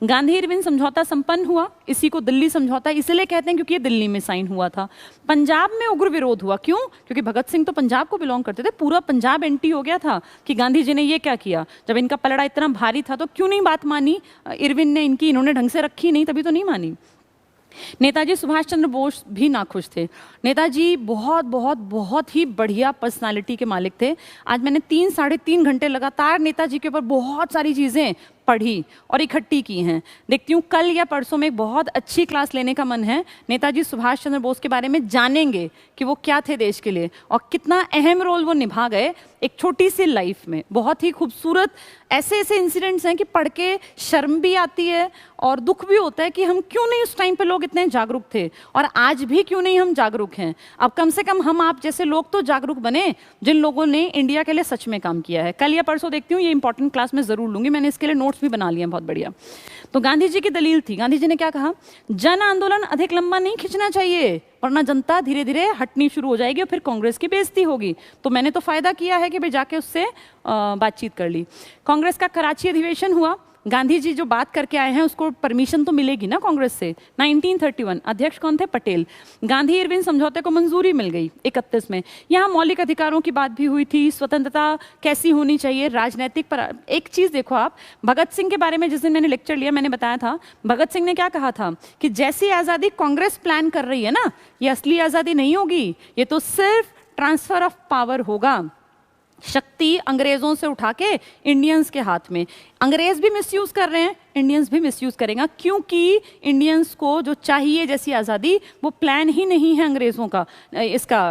गांधी इरविन समझौता संपन्न हुआ, इसी को दिल्ली समझौता इसलिए कहते हैं क्योंकि ये दिल्ली में साइन हुआ था। पंजाब में उग्र विरोध हुआ, क्यों, क्योंकि भगत सिंह तो पंजाब को बिलोंग करते थे, पूरा पंजाब एंटी हो गया था कि गांधी जी ने ये क्या किया। जब इनका पलड़ा इतना भारी था, तो क्यों नहीं बात मानी इरविन ने इनकी, इन्होंने ढंग से रखी नहीं, तभी तो नहीं मानी। नेताजी सुभाष चंद्र बोस भी नाखुश थे। नेताजी बहुत ही बढ़िया पर्सनालिटी के मालिक थे। आज मैंने 3-3.5 घंटे लगातार नेताजी के ऊपर बहुत सारी चीजें पढ़ी और इकट्ठी की हैं। देखती हूँ कल या परसों में एक बहुत अच्छी क्लास लेने का मन है। नेताजी सुभाष चंद्र बोस के बारे में जानेंगे कि वो क्या थे देश के लिए और कितना अहम रोल वो निभा गए एक छोटी सी लाइफ में। बहुत ही खूबसूरत ऐसे इंसिडेंट्स हैं कि पढ़ के शर्म भी आती है और दुख भी होता है कि हम क्यों नहीं उस टाइम पे लोग इतने जागरूक थे और आज भी क्यों नहीं हम जागरूक हैं। अब कम से कम हम आप जैसे लोग तो जागरूक बने जिन लोगों ने इंडिया के लिए सच में काम किया है। कल या परसों देखती हूँ, ये इंपॉर्टेंट क्लास में जरूर लूंगी, मैंने इसके लिए नोट्स भी बना लिए हैं बहुत बढ़िया। तो गांधी जी की दलील थी, गांधी जी ने क्या कहा, जन आंदोलन अधिक लंबा नहीं खींचना चाहिए वरना जनता धीरे धीरे हटनी शुरू हो जाएगी और फिर कांग्रेस की बेइज्जती होगी। तो मैंने तो फायदा किया है कि भाई जाके उससे बातचीत कर ली। कांग्रेस का कराची अधिवेशन हुआ, गांधी जी जो बात करके आए हैं उसको परमिशन तो मिलेगी ना कांग्रेस से। 1931 अध्यक्ष कौन थे, पटेल। गांधी इरविन समझौते को मंजूरी मिल गई 31 में। यहाँ मौलिक अधिकारों की बात भी हुई थी, स्वतंत्रता कैसी होनी चाहिए, राजनीतिक पर। एक चीज देखो आप, भगत सिंह के बारे में जिस दिन मैंने लेक्चर लिया मैंने बताया था, भगत सिंह ने क्या कहा था कि जैसी आजादी कांग्रेस प्लान कर रही है ना, ये असली आजादी नहीं होगी, ये तो सिर्फ ट्रांसफर ऑफ पावर होगा। शक्ति अंग्रेजों से उठा के इंडियंस के हाथ में। अंग्रेज भी मिसयूज कर रहे हैं, इंडियंस भी मिसयूज करेगा, क्योंकि इंडियंस को जो चाहिए जैसी आज़ादी वो प्लान ही नहीं है अंग्रेजों का, इसका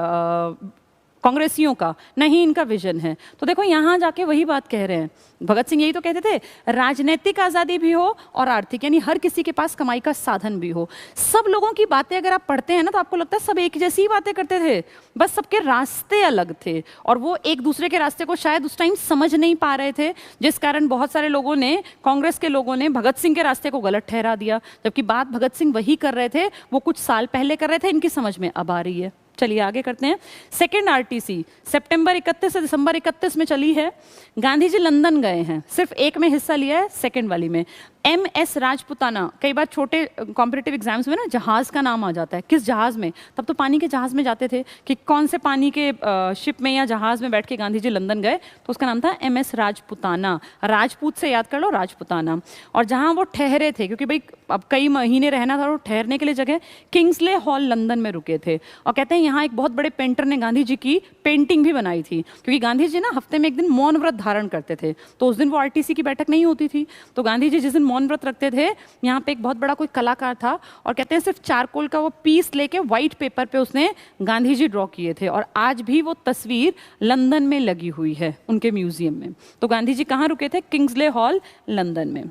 कांग्रेसियों का, न ही इनका विजन है। तो देखो यहाँ जाके वही बात कह रहे हैं। भगत सिंह यही तो कहते थे, राजनीतिक आज़ादी भी हो और आर्थिक, यानी हर किसी के पास कमाई का साधन भी हो। सब लोगों की बातें अगर आप पढ़ते हैं ना तो आपको लगता है सब एक जैसी ही बातें करते थे, बस सबके रास्ते अलग थे और वो एक दूसरे के रास्ते को शायद उस टाइम समझ नहीं पा रहे थे, जिस कारण बहुत सारे लोगों ने, कांग्रेस के लोगों ने भगत सिंह के रास्ते को गलत ठहरा दिया, जबकि बात भगत सिंह वही कर रहे थे, वो कुछ साल पहले कर रहे थे, इनकी समझ में अब आ रही है। चलिए आगे करते हैं। सेकेंड आरटीसी सितंबर 31 से दिसंबर 31 में चली है। गांधी जी लंदन गए हैं, सिर्फ एक में हिस्सा लिया है, सेकेंड वाली में। MS राजपुताना, कई बार छोटे कॉम्पिटिटिव एग्जाम्स में ना जहाज का नाम आ जाता है, किस जहाज में, तब तो पानी के जहाज में जाते थे कि कौन से पानी के शिप में या जहाज में बैठ के गांधी जी लंदन गए, तो उसका नाम था MS राजपुताना। राजपूत से याद कर लो, राजपुताना। और जहां वो ठहरे थे, क्योंकि भाई अब कई महीने रहना था, और ठहरने के लिए जगह किंग्सले हॉल लंदन में रुके थे। और कहते हैं यहाँ एक बहुत बड़े पेंटर ने गांधी जी की पेंटिंग भी बनाई थी, क्योंकि गांधी जी ना हफ्ते में एक दिन मौन व्रत धारण करते थे, तो उस दिन वो आरटीसी की बैठक नहीं होती थी, तो गांधी जी जिस दिन मौन व्रत रखते थे, यहाँ पे एक बहुत बड़ा कोई कलाकार था, और कहते हैं सिर्फ चारकोल का वो पीस लेके व्हाइट पेपर पे उसने गांधी जी ड्रॉ किए थे, और आज भी वो तस्वीर लंदन में लगी हुई है उनके म्यूजियम में। तो गांधी जी कहाँ रुके थे? किंग्सले हॉल लंदन में।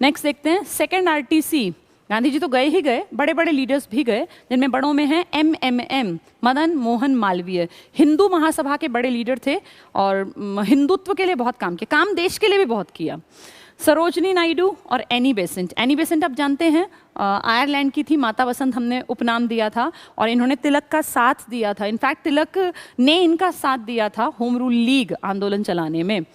नेक्स्ट देखते हैं सेकेंड आरटीसी। गांधी जी तो गए ही गए, बड़े बड़े लीडर्स भी गए, जिनमें बड़ों में हैं MMM मदन मोहन मालवीय, हिंदू महासभा के बड़े लीडर थे और हिंदुत्व के लिए बहुत काम किया, काम देश के लिए भी बहुत किया। सरोजनी नायडू और एनी बेसेंट। एनी बेसेंट आप जानते हैं आयरलैंड की थी, माता बसंत हमने उपनाम दिया था, और इन्होंने तिलक का साथ दिया था, इनफैक्ट तिलक ने इनका साथ दिया था होम रूल लीग आंदोलन चलाने में।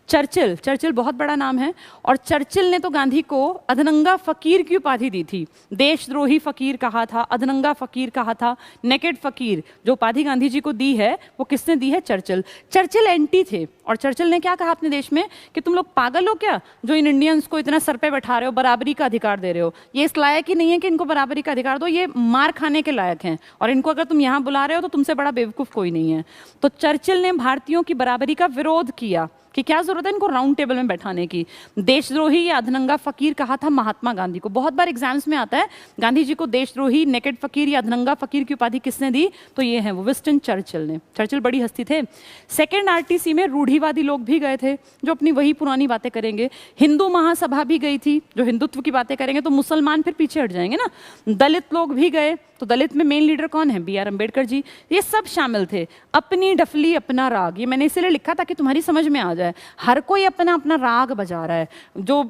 चर्चिल, चर्चिल बहुत बड़ा नाम है, और चर्चिल ने तो गांधी को अधनंगा फकीर की उपाधि दी थी, देशद्रोही फकीर कहा था, अधनंगा फकीर कहा था, नेकेड फकीर। जो उपाधि गांधी जी को दी है वो किसने दी है? चर्चिल। चर्चिल एंटी थे, और चर्चिल ने क्या कहा अपने देश में कि तुम लोग पागल हो क्या, जो इन इंडियंस को इतना सर पे बैठा रहे हो, बराबरी का अधिकार दे रहे हो, ये इस लायक ही नहीं है कि इनको बराबरी का अधिकार दो, ये मार खाने के लायक हैं, और इनको अगर तुम यहाँ बुला रहे हो तो तुमसे बड़ा बेवकूफ़ कोई नहीं है। तो चर्चिल ने भारतीयों की बराबरी का विरोध किया कि क्या जरूरत है इनको राउंड टेबल में बैठाने की। देशद्रोही या अधनंगा फकीर कहा था महात्मा गांधी को। बहुत बार एग्जाम्स में आता है गांधी जी को देशद्रोही, नेकेड फकीर या अधनंगा फकीर की उपाधि किसने दी? तो ये है वो विंस्टन चर्चिल ने। चर्चिल बड़ी हस्ती थे। सेकेंड आरटीसी में रूढ़िवादी लोग भी गए थे, जो अपनी वही पुरानी बातें करेंगे। हिंदू महासभा भी गई थी, जो हिंदुत्व की बातें करेंगे, तो मुसलमान फिर पीछे हट जाएंगे ना। दलित लोग भी गए, तो दलित में मेन लीडर कौन है? BR अम्बेडकर जी। ये सब शामिल थे। अपनी डफली अपना राग, ये मैंने इसीलिए लिखा ताकि तुम्हारी समझ में आ जाए। हर कोई अपना अपना राग बजा रहा है। जो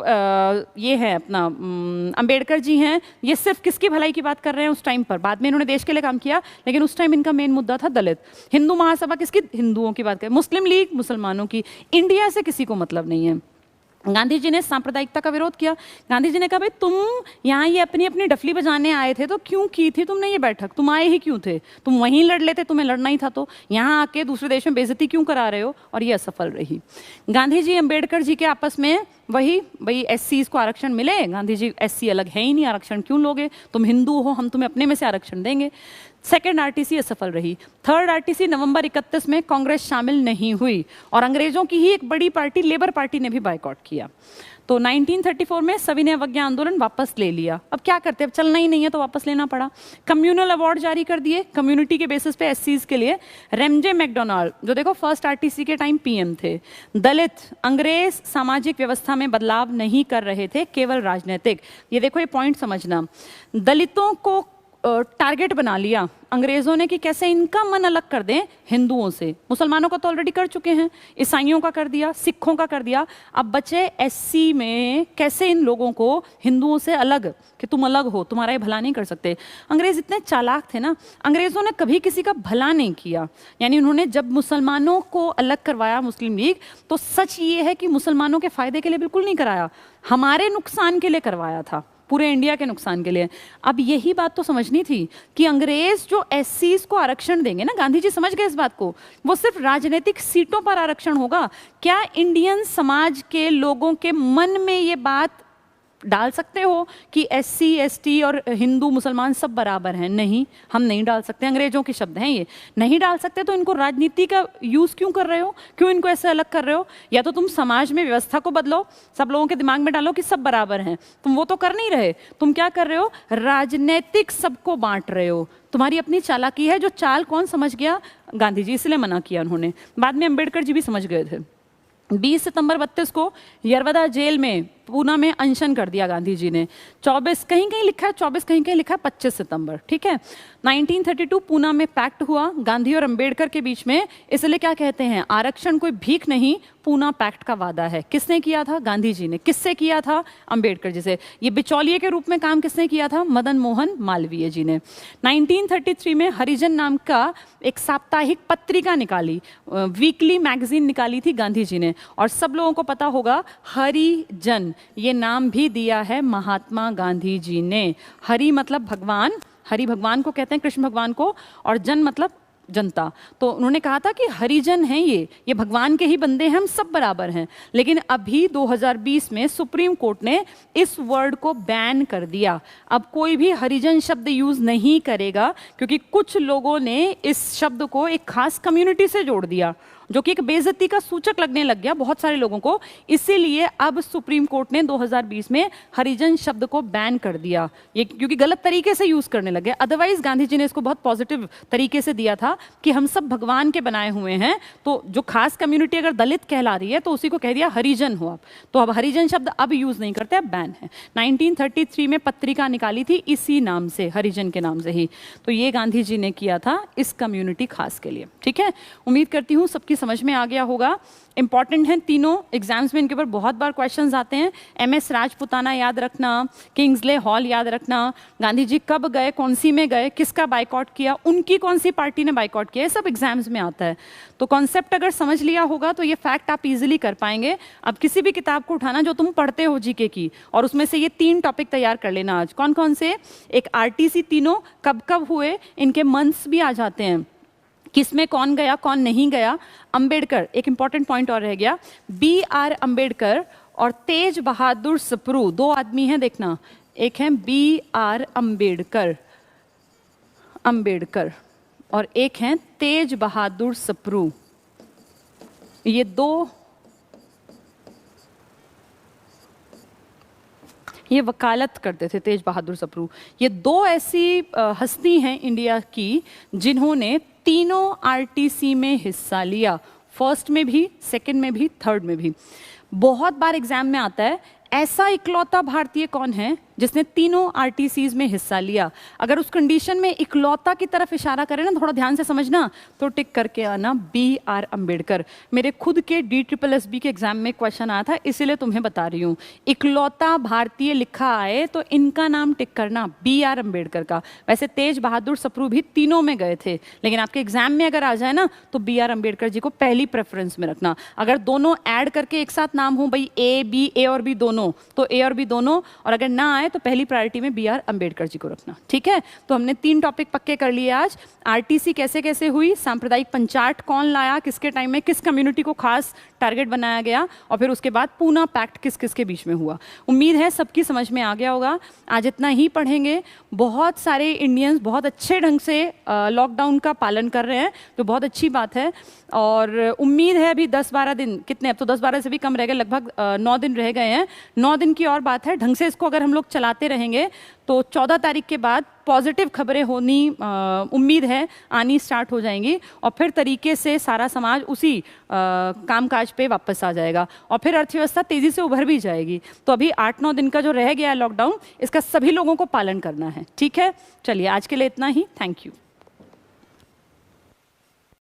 ये है अपना अम्बेडकर जी हैं, ये सिर्फ किसकी भलाई की बात कर रहे हैं उस टाइम पर? बाद में इन्होंने देश के लिए काम किया, लेकिन उस टाइम इनका मेन मुद्दा था दलित। हिंदू महासभा किसकी? हिंदुओं की बात करें। मुस्लिम लीग मुसलमानों की। इंडिया से किसी को मतलब नहीं है। गांधी जी ने सांप्रदायिकता का विरोध किया। गांधी जी ने कहा भाई तुम यहाँ ये अपनी अपनी डफली बजाने आए थे, तो क्यों की थी तुमने ये बैठक? तुम आए ही क्यों थे? तुम वहीं लड़ लेते, तुम्हें लड़ना ही था, तो यहाँ आके दूसरे देश में बेइज्जती क्यों करा रहे हो? और ये असफल रही। गांधी जी अम्बेडकर जी के आपस में वही भाई SCs को आरक्षण मिले। गांधी जी SC अलग है ही नहीं, आरक्षण क्यों लोगे? तुम हिंदू हो, हम तुम्हें अपने में से आरक्षण देंगे। सेकेंड आरटीसी असफल रही। थर्ड आरटीसी नवंबर 31 में कांग्रेस शामिल नहीं हुई, और अंग्रेजों की ही एक बड़ी पार्टी लेबर पार्टी ने भी बायकॉट किया। तो 1934 में सविनय अवज्ञा आंदोलन वापस ले लिया। अब क्या करते, अब चलना ही नहीं है तो वापस लेना पड़ा। कम्युनल अवार्ड जारी कर दिए कम्युनिटी के बेसिस पे SCs के लिए। रेमजे मैकडोनाल्ड, जो देखो फर्स्ट आरटीसी के टाइम PM थे। दलित, अंग्रेज सामाजिक व्यवस्था में बदलाव नहीं कर रहे थे, केवल राजनीतिक। ये देखो ये पॉइंट समझना। दलितों को टारगेट बना लिया अंग्रेजों ने कि कैसे इनका मन अलग कर दें हिंदुओं से। मुसलमानों का तो ऑलरेडी कर चुके हैं, ईसाइयों का कर दिया, सिखों का कर दिया, अब बचे SC में कैसे इन लोगों को हिंदुओं से अलग, कि तुम अलग हो, तुम्हारा ये भला नहीं कर सकते। अंग्रेज इतने चालाक थे ना, अंग्रेजों ने कभी किसी का भला नहीं किया। यानी उन्होंने जब मुसलमानों को अलग करवाया मुस्लिम लीग, तो सच ये है कि मुसलमानों के फायदे के लिए बिल्कुल नहीं कराया, हमारे नुकसान के लिए करवाया था, पूरे इंडिया के नुकसान के लिए। अब यही बात तो समझनी थी कि अंग्रेज जो SCs को आरक्षण देंगे ना, गांधी जी समझ गए इस बात को, वो सिर्फ राजनीतिक सीटों पर आरक्षण होगा। क्या इंडियन समाज के लोगों के मन में ये बात डाल सकते हो कि SC ST और हिंदू मुसलमान सब बराबर हैं? नहीं, हम नहीं डाल सकते, अंग्रेजों के शब्द हैं ये, नहीं डाल सकते। तो इनको राजनीति का यूज़ क्यों कर रहे हो, क्यों इनको ऐसे अलग कर रहे हो? या तो तुम समाज में व्यवस्था को बदलो, सब लोगों के दिमाग में डालो कि सब बराबर हैं, तुम वो तो कर नहीं रहे। तुम क्या कर रहे हो? राजनीतिक सबको बांट रहे हो। तुम्हारी अपनी चालाकी है, जो चाल कौन समझ गया? गांधी जी, इसलिए मना किया उन्होंने। बाद में अंबेडकर जी भी समझ गए थे। 20 सितंबर 32 को यरवदा जेल में पूना में अनशन कर दिया गांधी जी ने। 24 कहीं कहीं लिखा है 24, कहीं कहीं लिखा है 25 सितंबर, ठीक है। 1932 पूना में पैक्ट हुआ गांधी और अंबेडकर के बीच में। इसलिए क्या कहते हैं? आरक्षण कोई भीख नहीं, पूना पैक्ट का वादा है। किसने किया था? गांधी जी ने। किससे किया था? अंबेडकर जी से। ये बिचौलिए के रूप में काम किसने किया था? मदन मोहन मालवीय जी ने। 1933 में हरिजन नाम का एक साप्ताहिक पत्रिका निकाली, वीकली मैगजीन निकाली थी गांधी जी ने। और सब लोगों को पता होगा, हरिजन ये नाम भी दिया है महात्मा गांधी जी ने। हरि मतलब भगवान, हरि भगवान को कहते हैं, कृष्ण भगवान को, और जन मतलब जनता। तो उन्होंने कहा था कि हरिजन हैं ये भगवान के ही बंदे हैं, हम सब बराबर हैं। लेकिन अभी 2020 में सुप्रीम कोर्ट ने इस वर्ड को बैन कर दिया। अब कोई भी हरिजन शब्द यूज नहीं करेगा, क्योंकि कुछ लोगों ने इस शब्द को एक खास कम्युनिटी से जोड़ दिया, जो कि एक बेइज्जती का सूचक लगने लग गया बहुत सारे लोगों को। इसीलिए अब सुप्रीम कोर्ट ने 2020 में हरिजन शब्द को बैन कर दिया, ये क्योंकि गलत तरीके से यूज करने लगे। अदरवाइज गांधी जी ने इसको बहुत पॉजिटिव तरीके से दिया था कि हम सब भगवान के बनाए हुए हैं। तो जो खास कम्युनिटी अगर दलित कहला रही है तो उसी को कह दिया हरिजन हो आप। तो अब हरिजन शब्द अब यूज नहीं करते, अब बैन है। 1933 में पत्रिका निकाली थी इसी नाम से, हरिजन के नाम से ही। तो ये गांधी जी ने किया था इस कम्युनिटी खास के लिए, ठीक है। उम्मीद करती हूँ सबकी समझ में आ गया होगा। इंपॉर्टेंट हैं तीनों, एग्जाम्स में इनके ऊपर बहुत बार क्वेश्चंस आते हैं। MS राजपुताना याद रखना, किंग्सले हॉल याद रखना, गांधी जी कब गए, कौन सी में गए, किसका बाइकआउट किया, उनकी कौन सी पार्टी ने बाइकआउट किया, ये सब एग्जाम्स में आता है। तो कॉन्सेप्ट अगर समझ लिया होगा तो ये फैक्ट आप इजीली कर पाएंगे। अब किसी भी किताब को उठाना जो तुम पढ़ते हो GK की, और उसमें से ये 3 टॉपिक तैयार कर लेना आज। कौन कौन से? एक RTC तीनों कब कब हुए, इनके मंथ्स भी आ जाते हैं, किसमें कौन गया कौन नहीं गया। अंबेडकर, एक इंपॉर्टेंट पॉइंट और रह गया, BR अंबेडकर और तेज बहादुर सप्रू, 2 आदमी हैं देखना, एक है BR अंबेडकर और एक हैं तेज बहादुर सप्रू। ये 2 ये वकालत करते थे, तेज बहादुर सप्रू। ये 2 ऐसी हस्ती हैं इंडिया की जिन्होंने तीनों RTC में हिस्सा लिया, फर्स्ट में भी, सेकंड में भी, थर्ड में भी। बहुत बार एग्जाम में आता है, ऐसा इकलौता भारतीय कौन है जिसने तीनों RTCs में हिस्सा लिया। अगर उस कंडीशन में इकलौता की तरफ इशारा करें ना, थोड़ा ध्यान से समझना, तो टिक करके आना BR अंबेडकर। मेरे खुद के DSSB के एग्जाम में क्वेश्चन आया था, इसीलिए तुम्हें बता रही हूँ। इकलौता भारतीय लिखा आए तो इनका नाम टिक करना, BR अंबेडकर का। वैसे तेज बहादुर सप्रू भी तीनों में गए थे, लेकिन आपके एग्जाम में अगर आ जाए ना तो BR अंबेडकर जी को पहली प्रेफरेंस में रखना। अगर दोनों ऐड करके एक साथ नाम हो, भाई A और B दोनों, तो A और B दोनों, और अगर ना आए तो पहली प्रायोरिटी में BR अंबेडकर जी को रखना, ठीक है। तो हमने 3 टॉपिक पक्के कर लिए आज। RTC कैसे कैसे हुई, सांप्रदायिक पंचायत कौन लाया, किसके टाइम में, किस कम्युनिटी को खास टारगेट बनाया गया, और फिर उसके बाद पूना पैक्ट किस किस के बीच में हुआ। उम्मीद है सबकी समझ में आ गया होगा। आज इतना ही पढ़ेंगे। बहुत सारे इंडियंस बहुत अच्छे ढंग से लॉकडाउन का पालन कर रहे हैं, जो बहुत अच्छी बात है। और उम्मीद है अभी 10-12 दिन, कितने, अब तो 10-12 से भी कम रह गए, लगभग 9 दिन रह गए हैं। 9 दिन की और बात है, ढंग से इसको अगर हम लोग चलाते रहेंगे तो 14 तारीख के बाद पॉजिटिव खबरें होनी, उम्मीद है आनी स्टार्ट हो जाएंगी, और फिर तरीके से सारा समाज उसी कामकाज पे वापस आ जाएगा, और फिर अर्थव्यवस्था तेजी से उभर भी जाएगी। तो अभी 8-9 दिन का जो रह गया है लॉकडाउन, इसका सभी लोगों को पालन करना है, ठीक है। चलिए आज के लिए इतना ही, थैंक यू।